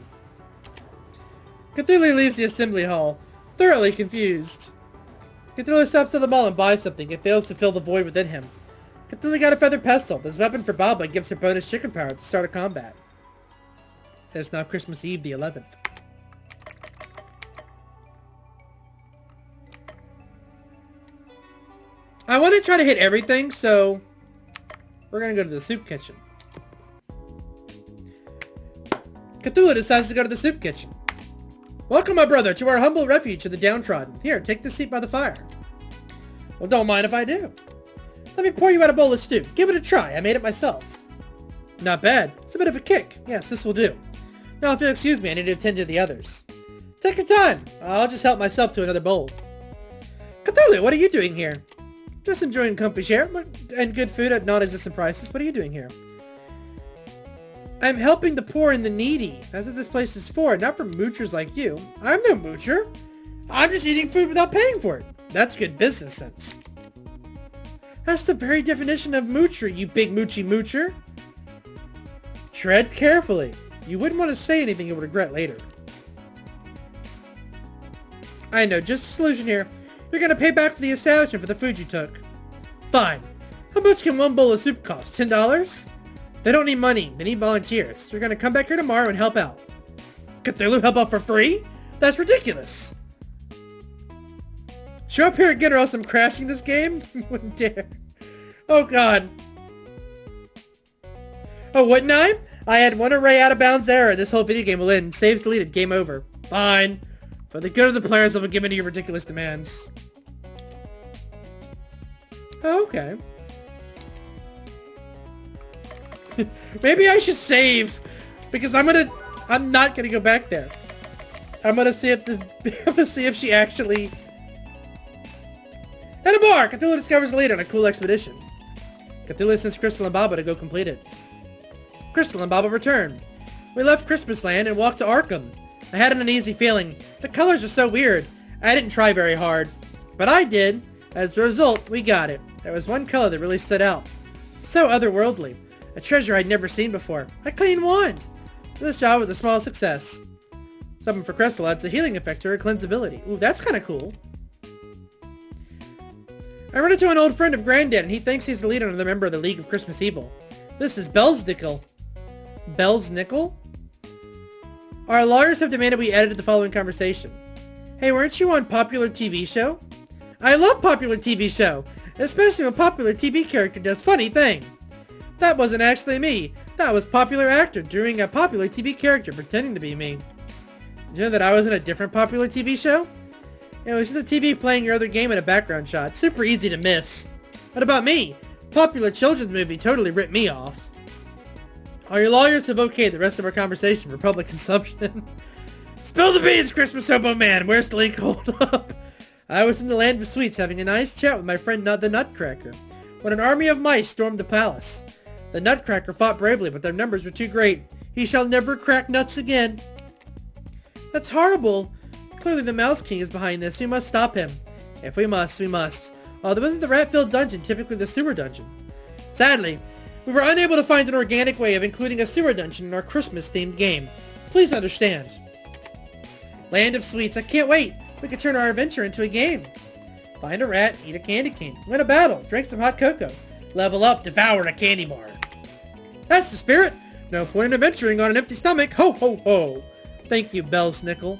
Cthulhu leaves the assembly hall, thoroughly confused. Cthulhu stops to the mall and buys something. It fails to fill the void within him. Cthulhu got a feather pestle. This weapon for Baba gives her bonus chicken power to start a combat. It's now Christmas Eve the 11th. I want to try to hit everything, so we're going to go to the soup kitchen. Cthulhu decides to go to the soup kitchen. Welcome, my brother, to our humble refuge of the downtrodden. Here, take this seat by the fire. Well, don't mind if I do. Let me pour you out a bowl of stew. Give it a try. I made it myself. Not bad. It's a bit of a kick. Yes, this will do. Now, if you'll excuse me, I need to attend to the others. Take your time. I'll just help myself to another bowl. Cthulhu, what are you doing here? Just enjoying comfy share and good food at non-existent prices. What are you doing here? I'm helping the poor and the needy. That's what this place is for, not for moochers like you. I'm no moocher. I'm just eating food without paying for it. That's good business sense. That's the very definition of moocher, you big moochy moocher. Tread carefully. You wouldn't want to say anything you would regret later. I know just a solution here. You're going to pay back for the establishment for the food you took. Fine. How much can one bowl of soup cost? $10? They don't need money. They need volunteers. You're going to come back here tomorrow and help out. Cthulhu help out for free? That's ridiculous. Show up here again or else I'm crashing this game? Wouldn't dare. Oh god. Oh, wouldn't I? I had one array out of bounds error. This whole video game will end. Saves deleted. Game over. Fine. For the good of the players, I will give in to your ridiculous demands. Oh, okay. Maybe I should save. Because I'm not gonna go back there. I'm gonna see if if she actually... At a bar! Cthulhu discovers a leader on a cool expedition. Cthulhu sends Crystal and Baba to go complete it. Crystal and Baba return. We left Christmas Land and walked to Arkham. I had an uneasy feeling. The colors are so weird. I didn't try very hard. But I did. As a result, we got it. There was one color that really stood out. So otherworldly. A treasure I'd never seen before. A clean wand. This job was a small success. Something for Crystal adds a healing effect to her cleansability. Ooh, that's kind of cool. I run into an old friend of Granddad, and he thinks he's the leader and the member of the League of Christmas Evil. This is Bellsnickel. Bellsnickel? Our lawyers have demanded we edited the following conversation. Hey, weren't you on Popular TV Show? I love Popular TV Show, especially when Popular TV character does funny thing. That wasn't actually me. That was Popular actor doing a Popular TV character pretending to be me. Did you know that I was in a different Popular TV show? It was just a TV playing your other game in a background shot. Super easy to miss. What about me? Popular children's movie totally ripped me off. Our lawyers have okayed the rest of our conversation for public consumption. Spill the beans, Christmas Hobo Man! Where's the link? Hold up. I was in the land of sweets having a nice chat with my friend the Nutcracker when an army of mice stormed the palace. The Nutcracker fought bravely, but their numbers were too great. He shall never crack nuts again. That's horrible. Clearly the Mouse King is behind this. We must stop him. If we must, we must. Although isn't the rat-filled dungeon typically the sewer dungeon? Sadly, We were unable to find an organic way of including a sewer dungeon in our Christmas-themed game. Please understand. Land of Sweets, I can't wait. We could turn our adventure into a game. Find a rat, eat a candy cane, win a battle, drink some hot cocoa, level up, devour a candy bar. That's the spirit. No point in adventuring on an empty stomach. Ho, ho, ho. Thank you, Bellsnickle.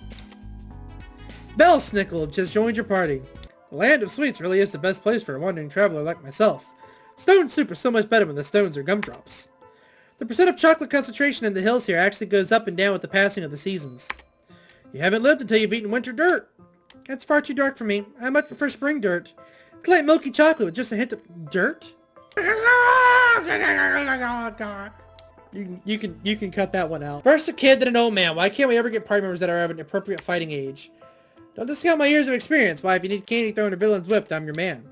Bellsnickle just joined your party. The Land of Sweets really is the best place for a wandering traveler like myself. Stone soup is so much better when the stones are gumdrops. The percent of chocolate concentration in the hills here actually goes up and down with the passing of the seasons. You haven't lived until you've eaten winter dirt. That's far too dark for me. I much prefer spring dirt. It's like milky chocolate with just a hint of dirt. You can cut that one out. First a kid, then an old man. Why can't we ever get party members that are of an appropriate fighting age? Don't discount my years of experience. Why, if you need candy thrown or villains whipped, I'm your man.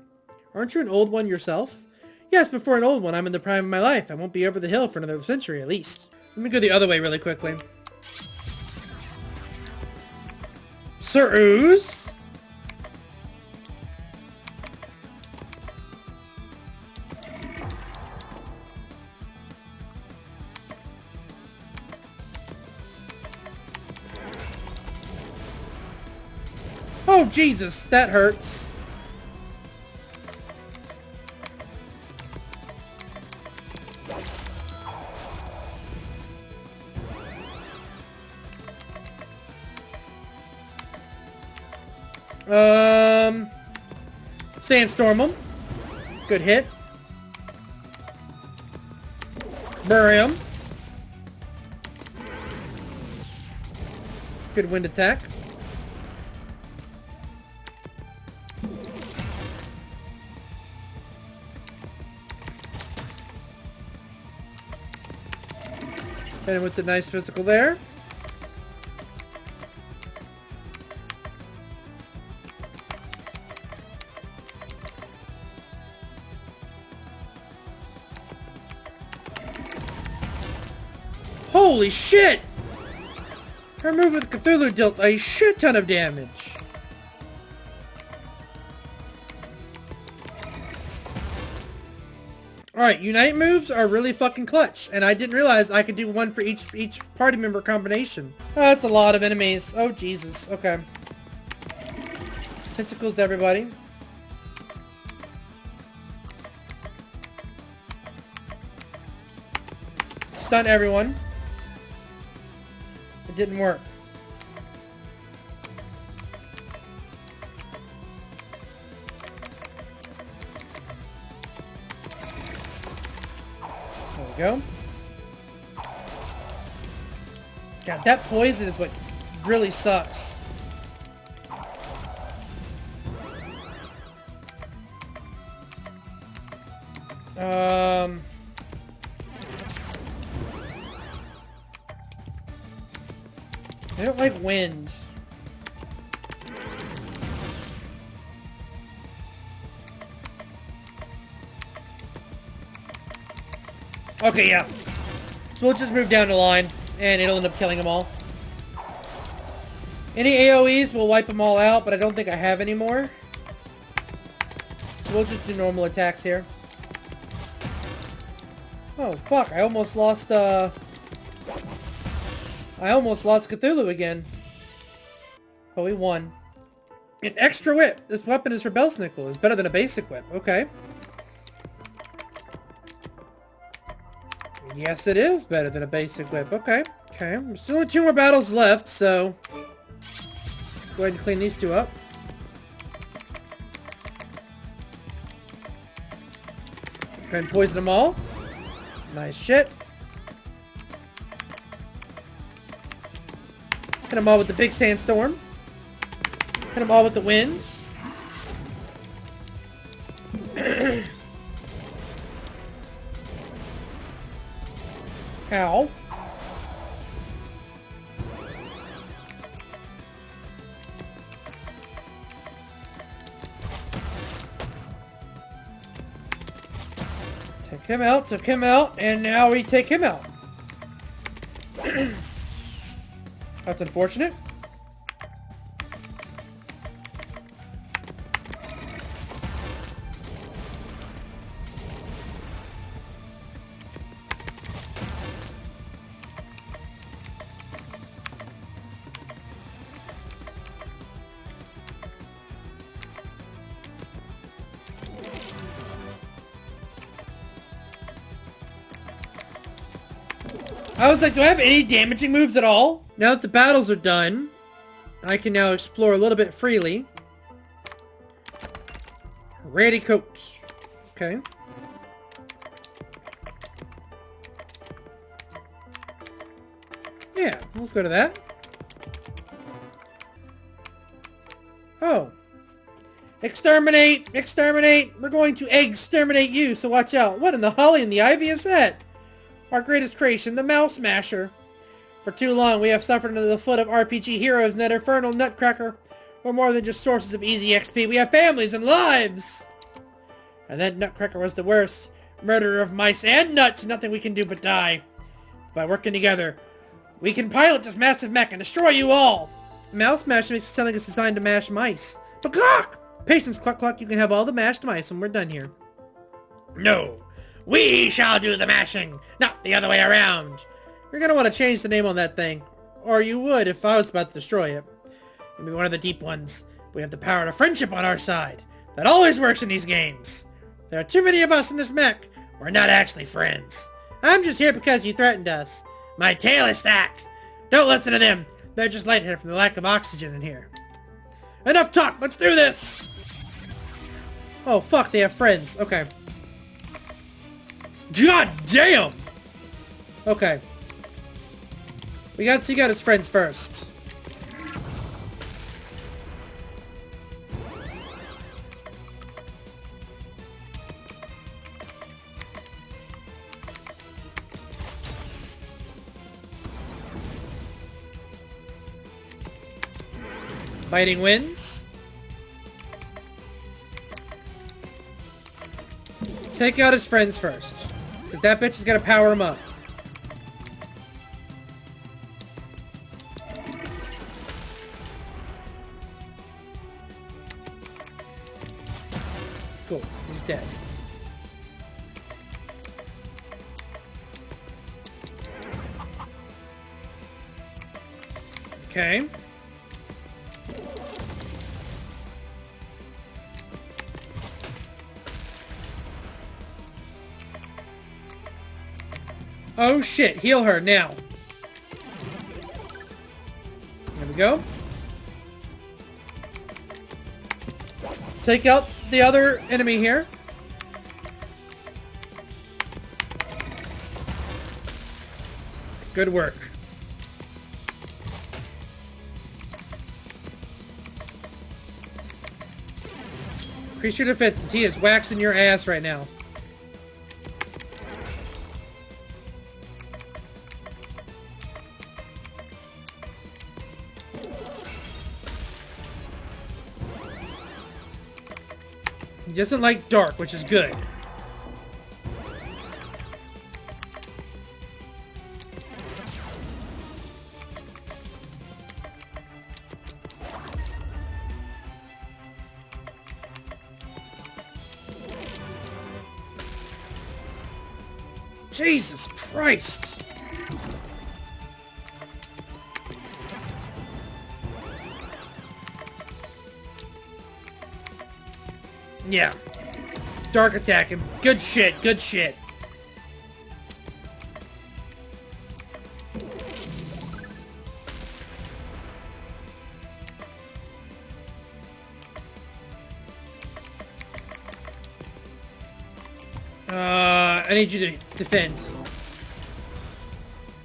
Aren't you an old one yourself? Yes, but for an old one, I'm in the prime of my life. I won't be over the hill for another century at least. Let me go the other way really quickly. Sir Ooze? Oh, Jesus, that hurts. Sandstorm him. Good hit. Bury him. Good wind attack. And with the nice physical there. Holy shit! Her move with Cthulhu dealt a shit ton of damage. Alright, Unite moves are really fucking clutch, and I didn't realize I could do one for each party member combination. Oh, that's a lot of enemies. Oh, Jesus. Okay. Tentacles, everybody. Stun everyone. It didn't work. There we go. God, that poison is what really sucks. I don't like wind. Okay, yeah. So we'll just move down the line, and it'll end up killing them all. Any AoEs will wipe them all out, but I don't think I have any more. So we'll just do normal attacks here. Oh, fuck. I almost lost Cthulhu again. But we won. An extra whip. This weapon is for Bellsnickle. It's better than a basic whip. Okay. Yes, it is better than a basic whip. Okay. Okay. There's still only 2 more battles left, so... Go ahead and clean these 2 up. Go ahead and poison them all. Nice shit. Hit them all with the big sandstorm. Hit them all with the winds. Ow. Took him out, and now we take him out. That's unfortunate. I was like, do I have any damaging moves at all? Now that the battles are done, I can now explore a little bit freely. Ratty coat. Okay. Yeah, let's go to that. Oh. Exterminate! Exterminate! We're going to exterminate you, so watch out. What in the holly and the ivy is that? Our greatest creation, the Mouse Smasher. For too long, we have suffered under the foot of RPG heroes and that infernal nutcracker. We're more than just sources of easy XP. We have families and lives! And that nutcracker was the worst. Murderer of mice and nuts. Nothing we can do but die. By working together, we can pilot this massive mech and destroy you all! Mouse Smasher makes it sound like it's designed to mash mice. But Cluck! Patience, Cluck Cluck. You can have all the mashed mice when we're done here. No! We shall do the mashing, not the other way around! You're gonna want to change the name on that thing. Or you would if I was about to destroy it. It'd be one of the deep ones. We have the power of friendship on our side. That always works in these games. There are too many of us in this mech. We're not actually friends. I'm just here because you threatened us. My tail is stacked. Don't listen to them. They're just lightheaded from the lack of oxygen in here. Enough talk. Let's do this. Oh, fuck. They have friends. Okay. God damn. Okay. We got to take out his friends first. Fighting wins. Take out his friends first. Because that bitch is gonna power him up. Cool. He's dead. Okay. Oh shit, heal her now. There we go. Take out the other enemy here. Good work. Increase your defense, but he is waxing your ass right now. He doesn't like dark, which is good. Jesus Christ! Yeah. Dark attack him. Good shit, good shit. I need you to defend.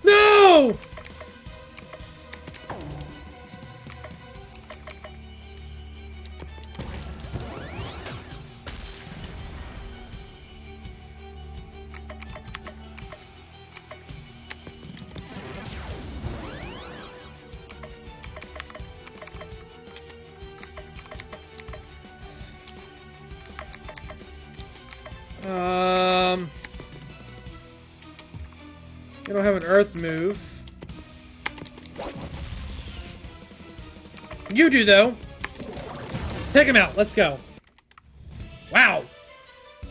No! I don't have an earth move. You do, though. Take him out. Let's go. Wow.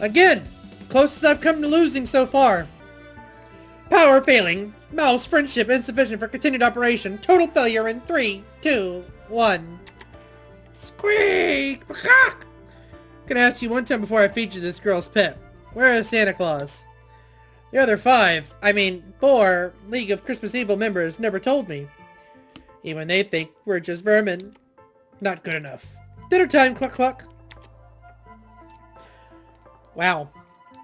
Again, closest I've come to losing so far. Power failing. Mouse friendship insufficient for continued operation. Total failure in 3, 2, 1. Squeak! Gonna ask you one time before I feature this girl's pet. Where is Santa Claus? The other 4 League of Christmas Evil members never told me. Even they think we're just vermin. Not good enough. Dinner time, cluck cluck. Wow.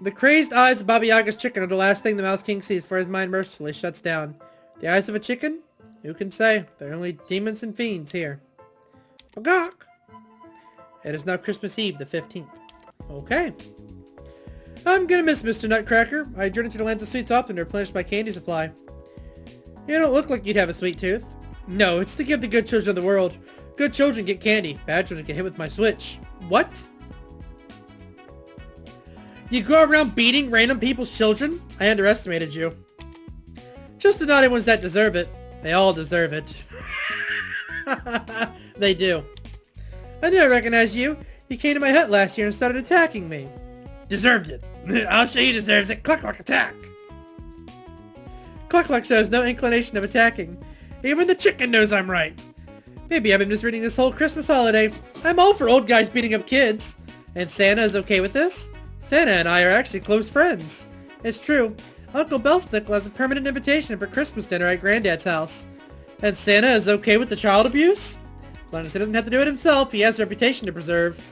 The crazed eyes of Baba Yaga's chicken are the last thing the Mouse King sees before his mind mercifully shuts down. The eyes of a chicken? Who can say? There are only demons and fiends here. Gawk! It is now Christmas Eve, the 15th. Okay. I'm gonna miss Mr. Nutcracker. I journey to the lands of sweets often to replenish my candy supply. You don't look like you'd have a sweet tooth. No, it's to give the good children of the world. Good children get candy. Bad children get hit with my switch. What? You go around beating random people's children? I underestimated you. Just the naughty ones that deserve it. They all deserve it. They do. I knew I recognized you. You came to my hut last year and started attacking me. Deserved it. I'll show you deserves it. Cluck Cluck attack. Cluck Cluck shows no inclination of attacking. Even the chicken knows I'm right. Maybe I've been misreading this whole Christmas holiday. I'm all for old guys beating up kids. And Santa is okay with this? Santa and I are actually close friends. It's true. Uncle Bellstickle has a permanent invitation for Christmas dinner at Granddad's house. And Santa is okay with the child abuse? As long as he doesn't have to do it himself, he has a reputation to preserve.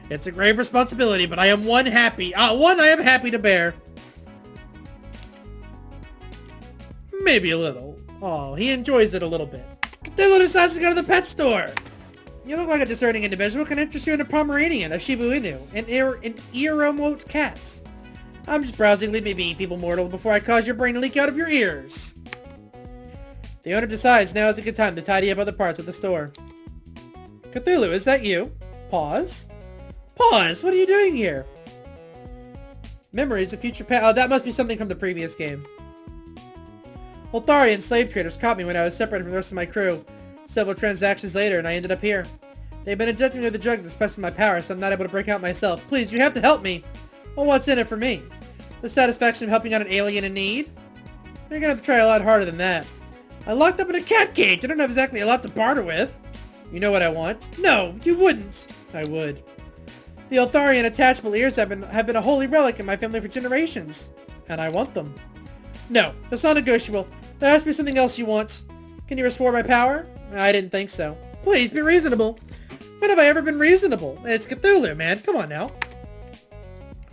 It's a grave responsibility, but I am one I am happy to bear. Maybe a little. Oh, he enjoys it a little bit. Cthulhu decides to go to the pet store. You look like a discerning individual. Can interest you in a Pomeranian, a Shiba Inu, an ear-remote cat. I'm just browsing. Leave me be, feeble mortal, before I cause your brain to leak out of your ears. The owner decides now is a good time to tidy up other parts of the store. Cthulhu, is that you? Pause. Pause! What are you doing here? Memories of future past. Oh, that must be something from the previous game. Holtharian slave traders caught me when I was separated from the rest of my crew. Several transactions later, and I ended up here. They've been injecting me with a drug that's suppressing my power, so I'm not able to break out myself. Please, you have to help me! Well, what's in it for me? The satisfaction of helping out an alien in need? You're gonna have to try a lot harder than that. I'm locked up in a cat cage. I don't have exactly a lot to barter with. You know what I want? No, you wouldn't. I would. The Eltharian attachable ears have been a holy relic in my family for generations. And I want them. No, that's not negotiable. There has to be something else you want. Can you restore my power? I didn't think so. Please, be reasonable. When have I ever been reasonable? It's Cthulhu, man. Come on now.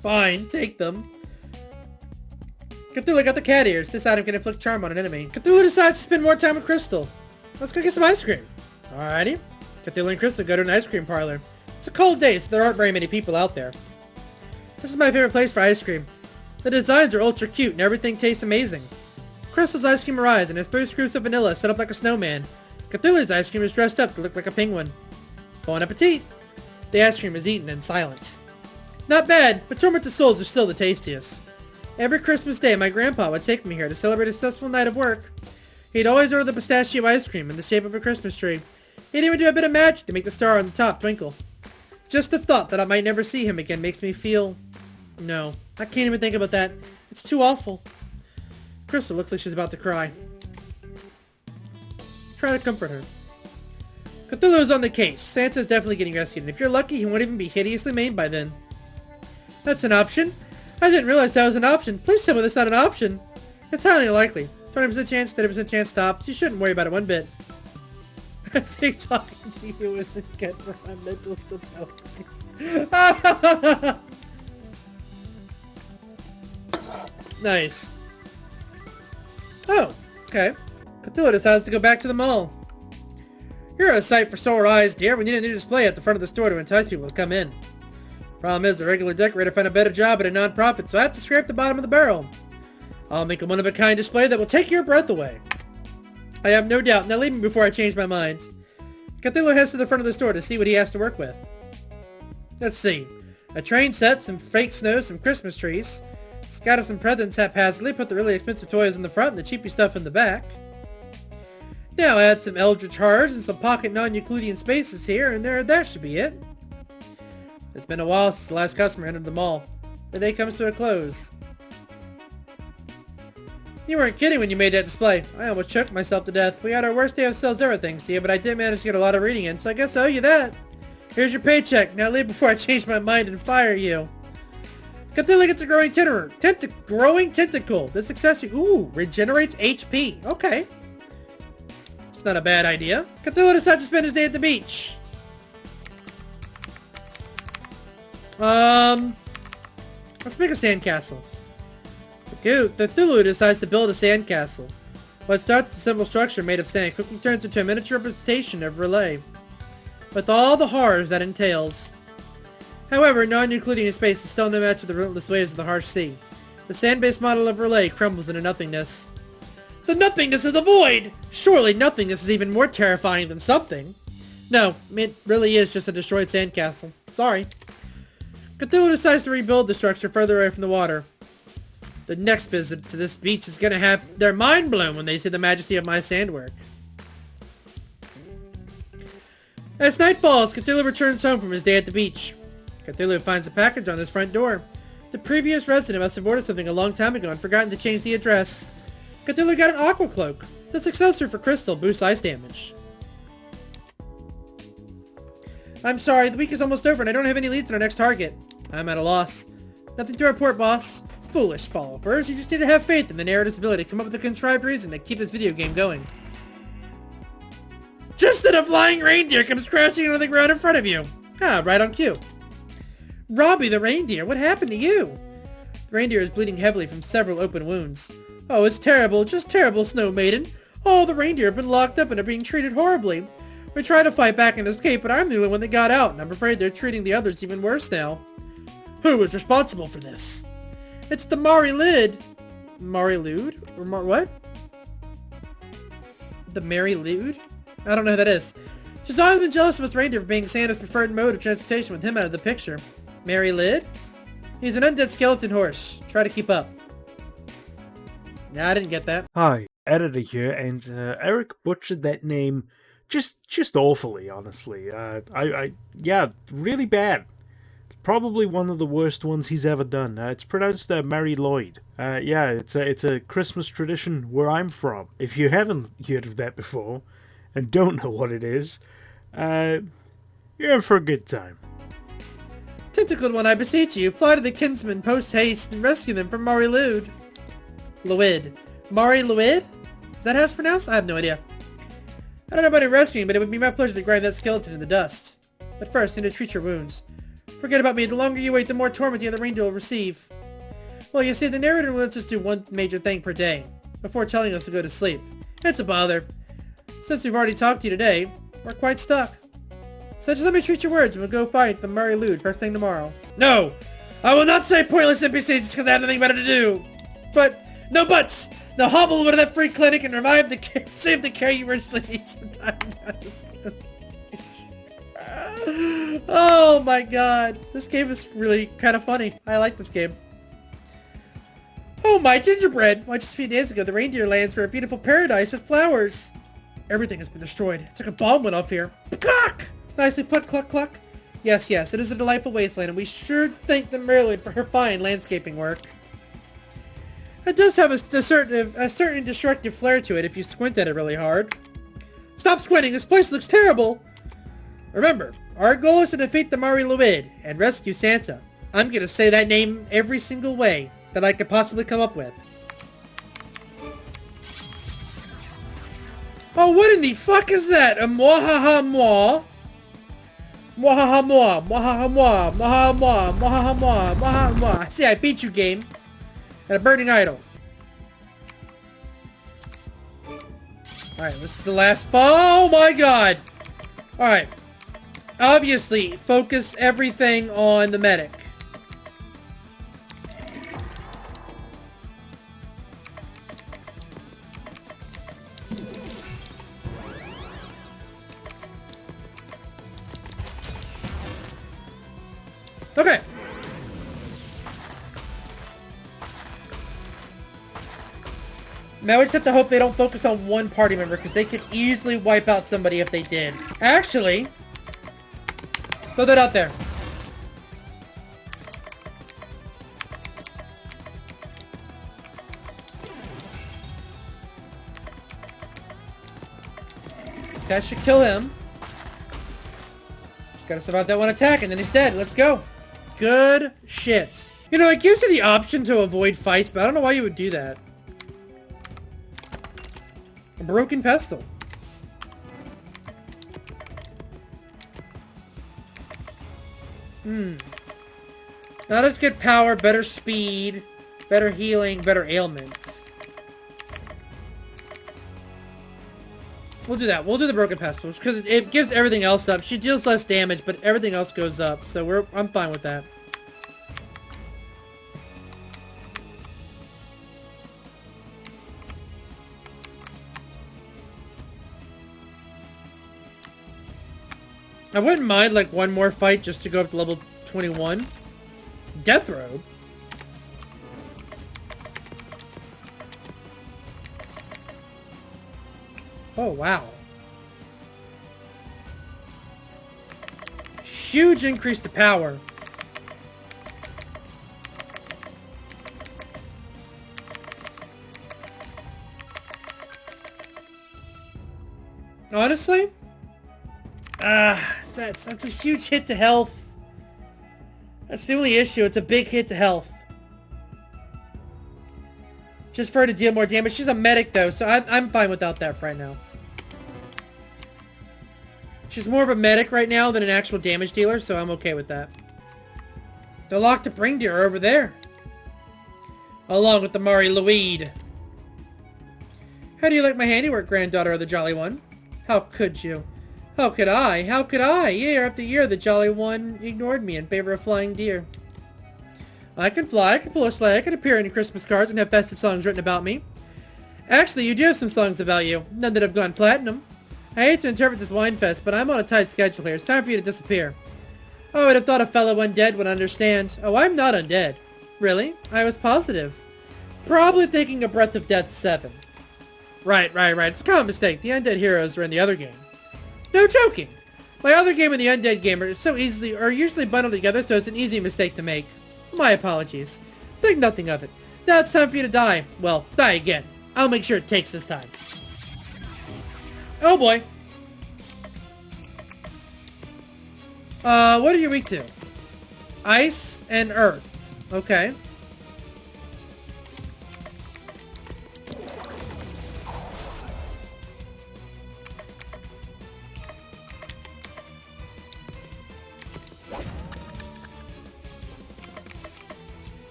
Fine, take them. Cthulhu got the cat ears. This item can inflict charm on an enemy. Cthulhu decides to spend more time with Crystal. Let's go get some ice cream. Alrighty. Cthulhu and Crystal go to an ice cream parlor. It's a cold day, so there aren't very many people out there. This is my favorite place for ice cream. The designs are ultra cute and everything tastes amazing. Crystal's ice cream arrives and has 3 scoops of vanilla set up like a snowman. Cthulhu's ice cream is dressed up to look like a penguin. Bon appetit! The ice cream is eaten in silence. Not bad, but Tormented Souls are still the tastiest. Every Christmas day, my grandpa would take me here to celebrate a successful night of work. He'd always order the pistachio ice cream in the shape of a Christmas tree. He'd even do a bit of magic to make the star on the top twinkle. Just the thought that I might never see him again makes me feel... No, I can't even think about that. It's too awful. Crystal looks like she's about to cry. Try to comfort her. Cthulhu is on the case. Santa's definitely getting rescued, and if you're lucky, he won't even be hideously maimed by then. That's an option? I didn't realize that was an option. Please tell me that's not an option. It's highly unlikely. 20% chance, 30% chance stops. You shouldn't worry about it one bit. I think talking to you isn't good for my mental stability. Nice. Oh, okay. Cthulhu decides to go back to the mall. You're a sight for sore eyes, dear. We need a new display at the front of the store to entice people to come in. Problem is, a regular decorator found a better job at a non-profit, so I have to scrape the bottom of the barrel. I'll make a one-of-a-kind display that will take your breath away. I have no doubt. Now leave me before I change my mind. Cthulhu heads to the front of the store to see what he has to work with. Let's see. A train set, some fake snow, some Christmas trees. Scatter some presents haphazardly, put the really expensive toys in the front and the cheapy stuff in the back. Now add some eldritch horrors and some pocket non-Euclidean spaces here, and that should be it. It's been a while since the last customer entered the mall. The day comes to a close. You weren't kidding when you made that display. I almost choked myself to death. We had our worst day of sales ever thanks to you, but I did manage to get a lot of reading in, so I guess I owe you that. Here's your paycheck. Now leave before I change my mind and fire you. Cthulhu gets a growing tentacle. This accessory, ooh, regenerates HP. Okay. It's not a bad idea. Cthulhu decides to spend his day at the beach. Let's make a sandcastle. Cthulhu decides to build a sandcastle. What starts as a simple structure made of sand quickly turns into a miniature representation of Relay, with all the horrors that entails. However, non-Euclidean space is still no match for the relentless waves of the harsh sea. The sand-based model of Relay crumbles into nothingness. The nothingness of the void! Surely nothingness is even more terrifying than something. No, it really is just a destroyed sandcastle. Sorry. Cthulhu decides to rebuild the structure further away from the water. The next visit to this beach is gonna have their mind blown when they see the majesty of my sandwork. As night falls, Cthulhu returns home from his day at the beach. Cthulhu finds a package on his front door. The previous resident must have ordered something a long time ago and forgotten to change the address. Cthulhu got an aqua cloak. The successor for Crystal boosts ice damage. I'm sorry, the week is almost over and I don't have any leads on our next target. I'm at a loss. Nothing to report, boss. Foolish followers, you just need to have faith in the narrative's ability to come up with a contrived reason to keep this video game going. Just then a flying reindeer comes crashing onto the ground in front of you. Ah, right on cue. Robbie the reindeer, what happened to you? The reindeer is bleeding heavily from several open wounds. Oh, it's terrible, just terrible, Snow Maiden. All the reindeer have been locked up and are being treated horribly. We tried to fight back and escape, but I'm the only one that got out, and I'm afraid they're treating the others even worse now. Who is responsible for this? It's the Mari Lid. Mari Lude? Or what? The Mary Lude? I don't know who that is. She's always been jealous of us reindeer for being Santa's preferred mode of transportation with him out of the picture. Mary Lid? He's an undead skeleton horse. Try to keep up. Nah, I didn't get that. Hi, Editor here, and Eric butchered that name just awfully, honestly. Yeah, really bad. Probably one of the worst ones he's ever done. It's pronounced Mary Lloyd. Yeah, it's a Christmas tradition where I'm from. If you haven't heard of that before, and don't know what it is, you're in for a good time. Tentacled one, I beseech you, fly to the kinsmen post-haste and rescue them from Mari Lude. Luid. Mari Luid? Is that how it's pronounced? I have no idea. I don't know about rescuing, but it would be my pleasure to grind that skeleton in the dust. But first, I need to treat your wounds. Forget about me, the longer you wait, the more torment the other reindeer will receive. Well, you see, the narrator lets us do one major thing per day, before telling us to go to sleep. It's a bother. Since we've already talked to you today, we're quite stuck. So just let me treat your words and we'll go fight the Mari Lude first thing tomorrow. No! I will not say pointless NPCs just because I have nothing better to do! But, no buts! Now hobble over to that free clinic and revive the care, save the care you urgently need sometime. Oh my god. This game is really kind of funny. I like this game. Oh my gingerbread! Why, just a few days ago the reindeer lands were a beautiful paradise with flowers. Everything has been destroyed. It's like a bomb went off here. Cluck! Nicely put, cluck cluck. Yes, yes, it is a delightful wasteland, and we sure thank the Merlin for her fine landscaping work. It does have a certain destructive flair to it if you squint at it really hard. Stop squinting! This place looks terrible! Remember, our goal is to defeat the Mari Luid and rescue Santa. I'm gonna say that name every single way that I could possibly come up with. Oh, what in the fuck is that? A mwahaha-mwa? Mwahaha-mwa, mwahaha-mwa, mwahaha-mwa, mwahaha-mwa, mwahaha-mwa. See, I beat you, game. And a burning idol. Alright, this is the last... Oh my god! Alright. Obviously, focus everything on the medic. Okay. Now we just have to hope they don't focus on one party member, because they could easily wipe out somebody if they did. Actually, throw that out there. That should kill him. Gotta survive that one attack, and then he's dead. Let's go. Good shit. You know, it gives you the option to avoid fights, but I don't know why you would do that. A broken pestle. Not as good power, better speed, better healing, better ailments. We'll do that. We'll do the broken pestle because it gives everything else up. She deals less damage, but everything else goes up. So I'm fine with that. I wouldn't mind like one more fight just to go up to level 21. Death Robe. Oh, wow. Huge increase to power. Honestly? That's a huge hit to health. That's the only issue. It's a big hit to health. Just for her to deal more damage. She's a medic, though, so I'm fine without that for right now. She's more of a medic right now than an actual damage dealer, so I'm okay with that. The locked up reindeer are over there. Along with the Mari Luide. How do you like my handiwork, granddaughter of the Jolly One? How could you? How could I? How could I? Year after year, the Jolly One ignored me in favor of flying deer. I can fly, I can pull a sleigh, I can appear in Christmas cards and have festive songs written about me. Actually, you do have some songs about you. None that have gone platinum. I hate to interpret this wine fest, but I'm on a tight schedule here. It's time for you to disappear. Oh, I would have thought a fellow undead would understand. Oh, I'm not undead. Really? I was positive. Probably taking a breath of death 7. Right. It's a common mistake. The undead heroes are in the other game. No joking. My other game and the undead game are usually bundled together, so it's an easy mistake to make. My apologies. Think nothing of it. Now it's time for you to die. Well, die again. I'll make sure it takes this time. Oh boy. What are you weak to? Ice and earth. Okay.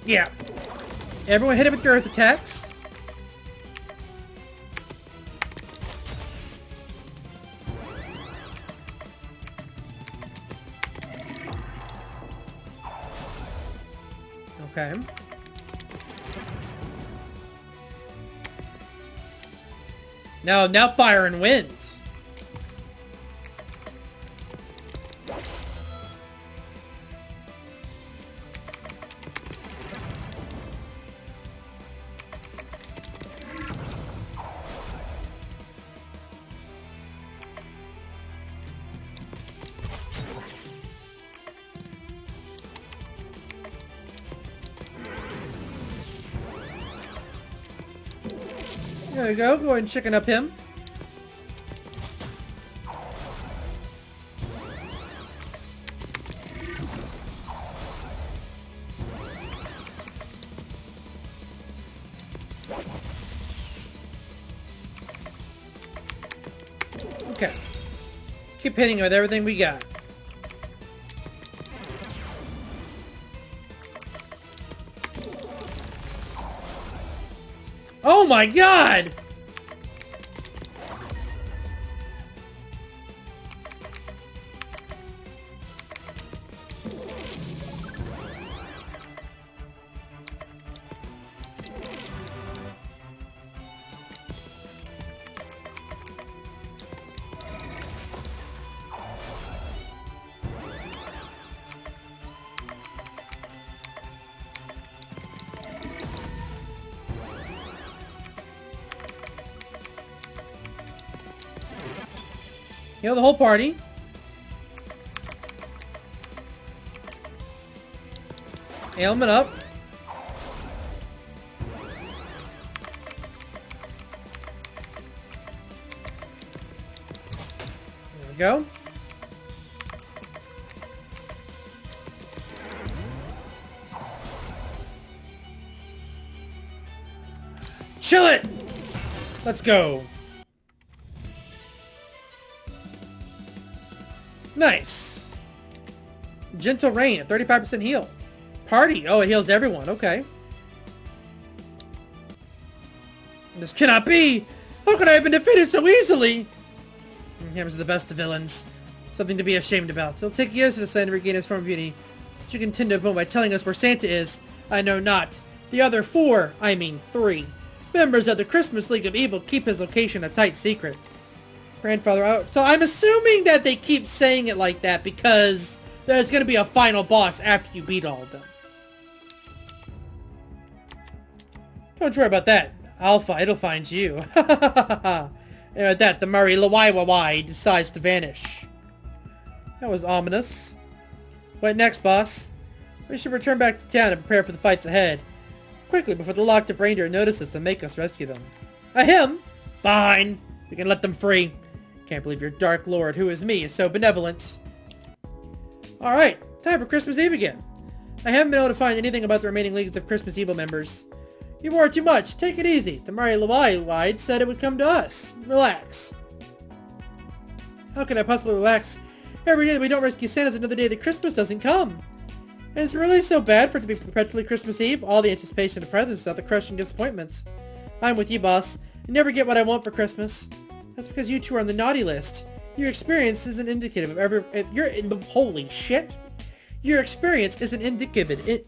Yeah. Everyone hit it with your earth attacks. Okay. Now fire and wind. There we go. Go ahead and chicken up him. Okay. Keep hitting with everything we got. Oh my god! Heal the whole party. Ailment up. There we go. Let's go. Nice. Gentle Rain at 35% heal. Party. Oh, it heals everyone. Okay. This cannot be. How could I have been defeated so easily? Hammers are the best of villains. Something to be ashamed about. It'll take years for the Santa to regain his form of beauty. But you can tend to a moment by telling us where Santa is. I know not. The other 3 members of the Christmas League of Evil keep his location a tight secret. Grandfather out. So I'm assuming that they keep saying it like that because there's going to be a final boss after you beat all of them. Don't worry about that. It'll find you. And at that, the Murray Lawai decides to vanish. That was ominous. What next, boss? We should return back to town and prepare for the fights ahead. Quickly, before the locked-up reindeer notice us and make us rescue them. Him? Fine. We can let them free. Can't believe your Dark Lord, who is me, is so benevolent. Alright, time for Christmas Eve again. I haven't been able to find anything about the remaining leagues of Christmas Evil members. You wore too much. Take it easy. The Murray Lawai said it would come to us. Relax. How can I possibly relax? Every day that we don't rescue Santa's another day that Christmas doesn't come. And it's really so bad for it to be perpetually Christmas Eve, all the anticipation of presents without the crushing disappointments. I'm with you, boss. I never get what I want for Christmas. That's because you two are on the naughty list. Your experience isn't indicative of holy shit. Your experience isn't indicative. It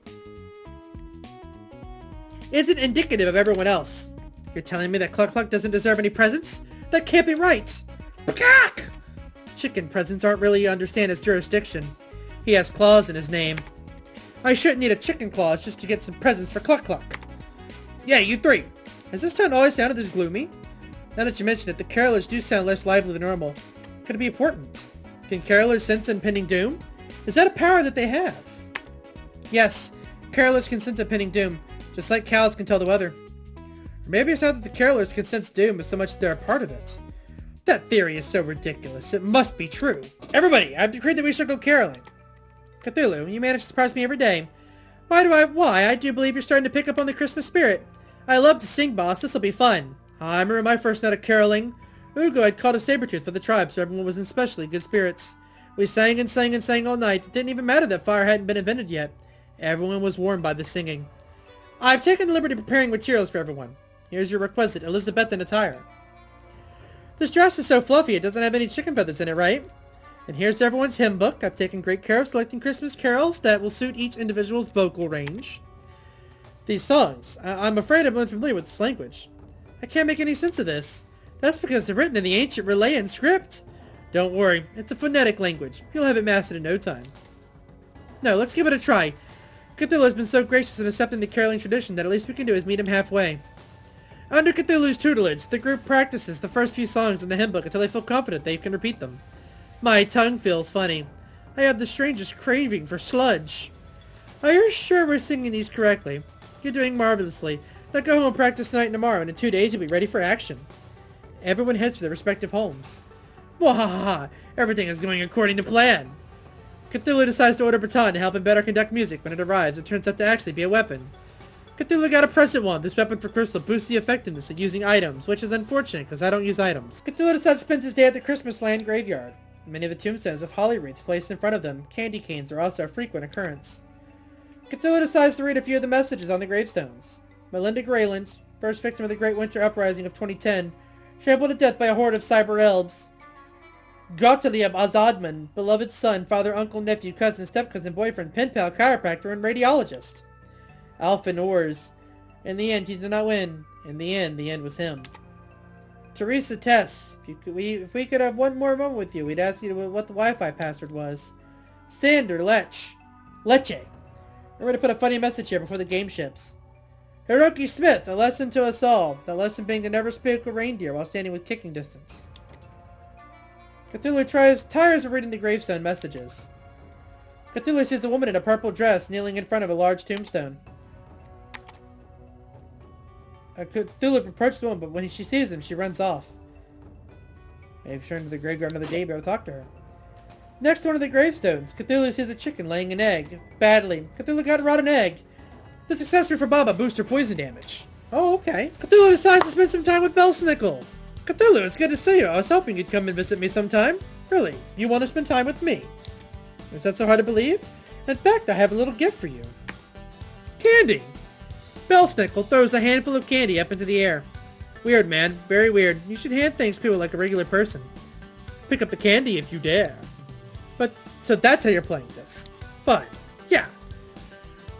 isn't indicative of everyone else. You're telling me that Cluck Cluck doesn't deserve any presents? That can't be right. Peacock! Chicken presents aren't really understand his jurisdiction. He has claws in his name. I shouldn't need a chicken claws just to get some presents for Cluck Cluck. Yeah, you three. Has this town always sounded this gloomy? Now that you mention it, the carolers do sound less lively than normal. Could it be important? Can carolers sense impending doom? Is that a power that they have? Yes, carolers can sense impending doom, just like cows can tell the weather. Or maybe it's not that the carolers can sense doom, but so much they're a part of it. That theory is so ridiculous. It must be true. Everybody, I've decreed that we shall go caroling. Cthulhu, you manage to surprise me every day. Why, I do believe you're starting to pick up on the Christmas spirit. I love to sing, boss. This'll be fun. I remember my first night of caroling. Ugo had called a saber-tooth for the tribe, so everyone was in especially good spirits. We sang and sang and sang all night. It didn't even matter that fire hadn't been invented yet. Everyone was warmed by the singing. I've taken the liberty of preparing materials for everyone. Here's your requisite Elizabethan attire. This dress is so fluffy it doesn't have any chicken feathers in it, right? And here's everyone's hymn book. I've taken great care of selecting Christmas carols that will suit each individual's vocal range. These songs, I'm afraid I'm unfamiliar with this language. I can't make any sense of this. That's because they're written in the ancient Relayan script. Don't worry, it's a phonetic language. You'll have it mastered in no time. No, let's give it a try. Cthulhu has been so gracious in accepting the caroling tradition that at least we can do is meet him halfway. Under Cthulhu's tutelage, the group practices the first few songs in the hymn book until they feel confident they can repeat them. My tongue feels funny. I have the strangest craving for sludge. Are you sure we're singing these correctly? You're doing marvelously. Now go home and practice tonight and tomorrow, and in 2 days you'll be ready for action. Everyone heads for their respective homes. Wahaha! Everything is going according to plan. Cthulhu decides to order baton to help him better conduct music. When it arrives, it turns out to actually be a weapon. Cthulhu got a present one. This weapon for crystal boosts the effectiveness of using items, which is unfortunate because I don't use items. Cthulhu decides to spend his day at the Christmas Land graveyard. Many of the tombstones have holly wreaths placed in front of them. Candy canes are also a frequent occurrence. Cthulhu decides to read a few of the messages on the gravestones. Melinda Grayland, first victim of the Great Winter Uprising of 2010, trampled to death by a horde of cyber elves. Gottlieb Azadman, beloved son, father, uncle, nephew, cousin, step-cousin, boyfriend, pen pal, chiropractor, and radiologist. Alphen Ors. In the end, he did not win. In the end was him. Teresa Tess, if we could have one more moment with you, we'd ask you what the Wi-Fi password was. Sander Leche. Remember to put a funny message here before the game ships. Hiroki Smith, a lesson to us all. That lesson being to never speak a reindeer while standing with kicking distance. Cthulhu tires of reading the gravestone messages. Cthulhu sees a woman in a purple dress kneeling in front of a large tombstone. Cthulhu approaches the woman, but when she sees him, she runs off. They've returned to the graveyard another day to be able to talk to her. Next to one of the gravestones, Cthulhu sees a chicken laying an egg. Badly. Cthulhu got a rotten egg. This accessory for Baba boosts her poison damage. Oh, okay. Cthulhu decides to spend some time with Belsnickel. Cthulhu, it's good to see you. I was hoping you'd come and visit me sometime. Really, you want to spend time with me? Is that so hard to believe? In fact, I have a little gift for you. Candy! Belsnickel throws a handful of candy up into the air. Weird, man. Very weird. You should hand things to people like a regular person. Pick up the candy if you dare. But, so that's how you're playing this. Fine. Yeah.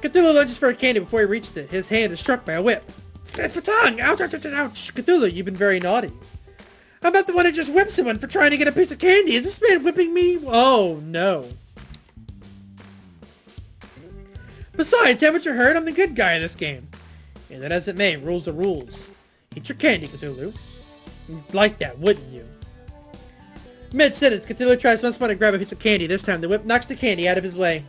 Cthulhu lunges for a candy before he reaches it. His hand is struck by a whip. Fatang! Ouch, ouch, ouch, ouch! Cthulhu, you've been very naughty. I'm not the one who just whipped someone for trying to get a piece of candy. Is this man whipping me? Oh, no. Besides, haven't you heard? I'm the good guy in this game. And that as it may, rules are rules. Eat your candy, Cthulhu. You'd like that, wouldn't you? Mid-sentence, Cthulhu tries once more to grab a piece of candy. This time, the whip knocks the candy out of his way.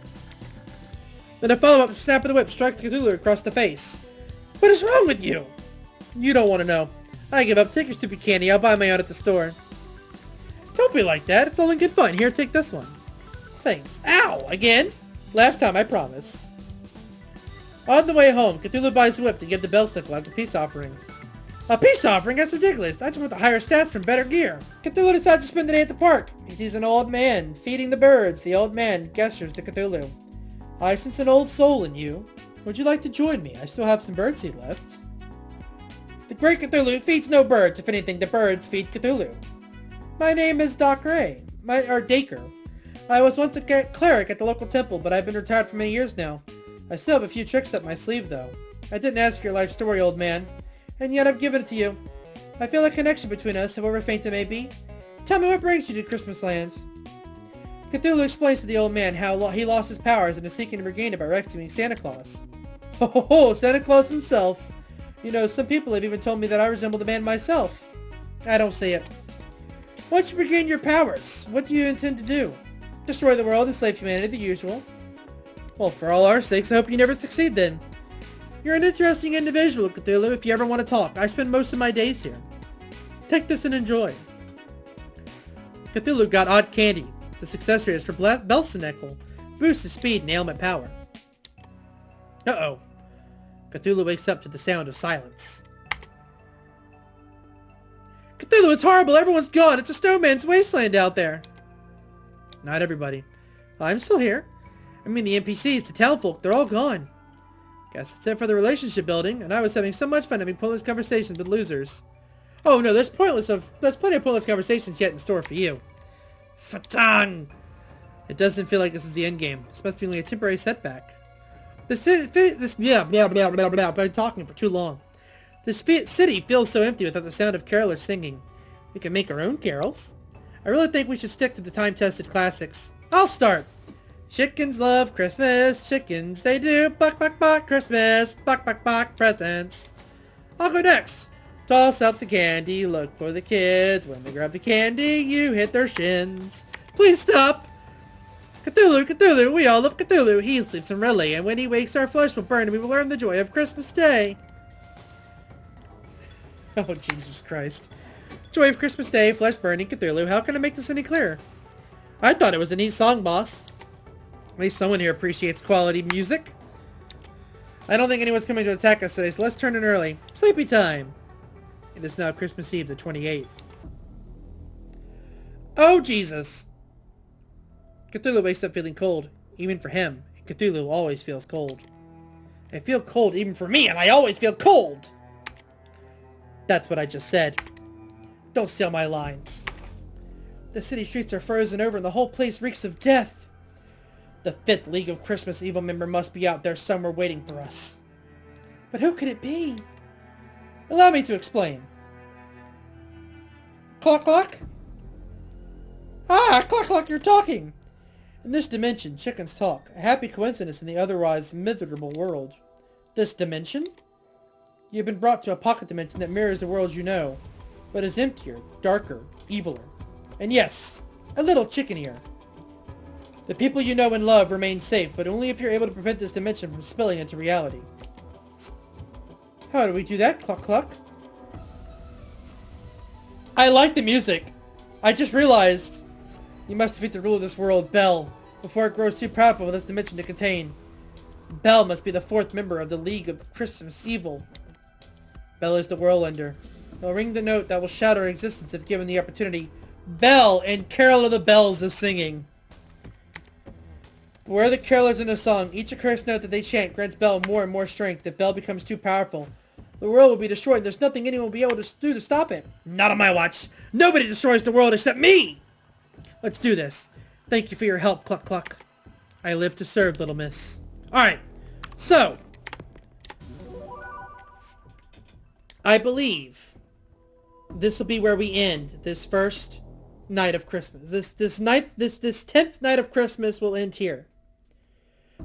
Then a follow-up snap of the whip strikes Cthulhu across the face. What is wrong with you? You don't want to know. I give up. Take your stupid candy. I'll buy my own at the store. Don't be like that. It's all in good fun. Here, take this one. Thanks. Ow! Again? Last time, I promise. On the way home, Cthulhu buys a whip to give the Belsnickel as a peace offering. A peace offering? That's ridiculous. I just want the higher stats from better gear. Cthulhu decides to spend the day at the park. He sees an old man feeding the birds. The old man gestures to Cthulhu. I sense an old soul in you. Would you like to join me? I still have some birdseed left. The great Cthulhu feeds no birds. If anything, the birds feed Cthulhu. My name is Dacre. Dacre. I was once a cleric at the local temple, but I've been retired for many years now. I still have a few tricks up my sleeve, though. I didn't ask for your life story, old man, and yet I've given it to you. I feel a connection between us, however faint it may be. Tell me what brings you to Christmas Land. Cthulhu explains to the old man how he lost his powers and is seeking to regain it by rescuing Santa Claus. Ho ho ho, Santa Claus himself. You know, some people have even told me that I resemble the man myself. I don't see it. Once you regain your powers, what do you intend to do? Destroy the world, enslave humanity, the usual. Well, for all our sakes, I hope you never succeed then. You're an interesting individual, Cthulhu, if you ever want to talk. I spend most of my days here. Take this and enjoy. Cthulhu got odd candy. The success rate is for Belsnickel. Boosts his speed and ailment power. Uh-oh. Cthulhu wakes up to the sound of silence. Cthulhu, it's horrible. Everyone's gone. It's a snowman's wasteland out there. Not everybody. I'm still here. I mean, the NPCs, the townfolk, they're all gone. Guess it's it for the relationship building, and I was having so much fun having pointless conversations with losers. Oh no, there's plenty of pointless conversations yet in store for you. Fatang! It doesn't feel like this is the end game. This must be only a temporary setback. I've been talking for too long. This city feels so empty without the sound of carolers singing. We can make our own carols. I really think we should stick to the time-tested classics. I'll start! Chickens love Christmas, chickens they do, buck buck buck Christmas, buck buck buck presents. I'll go next. Toss out the candy, look for the kids. When they grab the candy, you hit their shins. Please stop! Cthulhu, Cthulhu, we all love Cthulhu. He sleeps in Raleigh, and when he wakes our flesh will burn and we will learn the joy of Christmas Day. Oh, Jesus Christ. Joy of Christmas Day, flesh burning, Cthulhu. How can I make this any clearer? I thought it was a neat song, boss. At least someone here appreciates quality music. I don't think anyone's coming to attack us today, so let's turn in early. Sleepy time! It is now Christmas Eve, the 28th. Oh, Jesus! Cthulhu wakes up feeling cold, even for him. And Cthulhu always feels cold. I feel cold even for me, and I always feel cold! That's what I just said. Don't steal my lines. The city streets are frozen over and the whole place reeks of death. The 5th League of Christmas Evil member must be out there somewhere waiting for us. But who could it be? Allow me to explain. Clock, clock? Ah, clock, clock, you're talking! In this dimension, chickens talk. A happy coincidence in the otherwise miserable world. This dimension? You've been brought to a pocket dimension that mirrors the world you know, but is emptier, darker, eviler. And yes, a little chickenier. The people you know and love remain safe, but only if you're able to prevent this dimension from spilling into reality. How do we do that, Cluck Cluck? I like the music. I just realized you must defeat the ruler of this world, Bell, before it grows too powerful for this dimension to contain. Bell must be the 4th member of the League of Christmas Evil. Bell is the whirlwinder. He'll ring the note that will shatter existence if given the opportunity. Bell and Carol of the Bells is singing. Where are the carolers in the song? Each accursed note that they chant grants Bell more and more strength. If Bell becomes too powerful, the world will be destroyed. There's nothing anyone will be able to do to stop it. Not on my watch. Nobody destroys the world except me. Let's do this. Thank you for your help, Cluck Cluck. I live to serve, little miss. Alright, so I believe this will be where we end this first night of Christmas. This 10th night of Christmas will end here.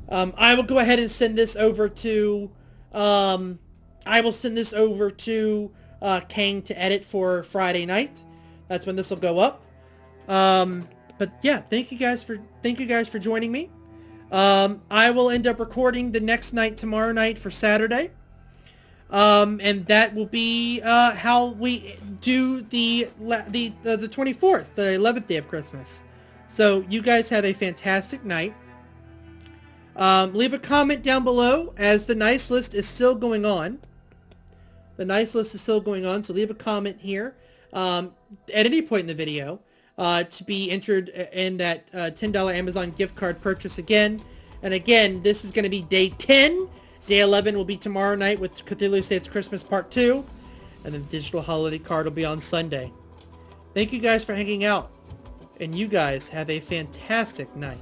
I will go ahead and send this over to Kane to edit for Friday night. That's when this will go up. But yeah, thank you guys for joining me. I will end up recording the next night tomorrow night for Saturday. And that will be how we do the 24th, the 11th day of Christmas. So you guys have a fantastic night. Leave a comment down below, as the nice list is still going on. The nice list is still going on, so leave a comment here at any point in the video to be entered in that $10 Amazon gift card purchase again. And again, this is going to be day 10. Day 11 will be tomorrow night with Cthulhu Saves Christmas Part 2. And then the digital holiday card will be on Sunday. Thank you guys for hanging out. And you guys have a fantastic night.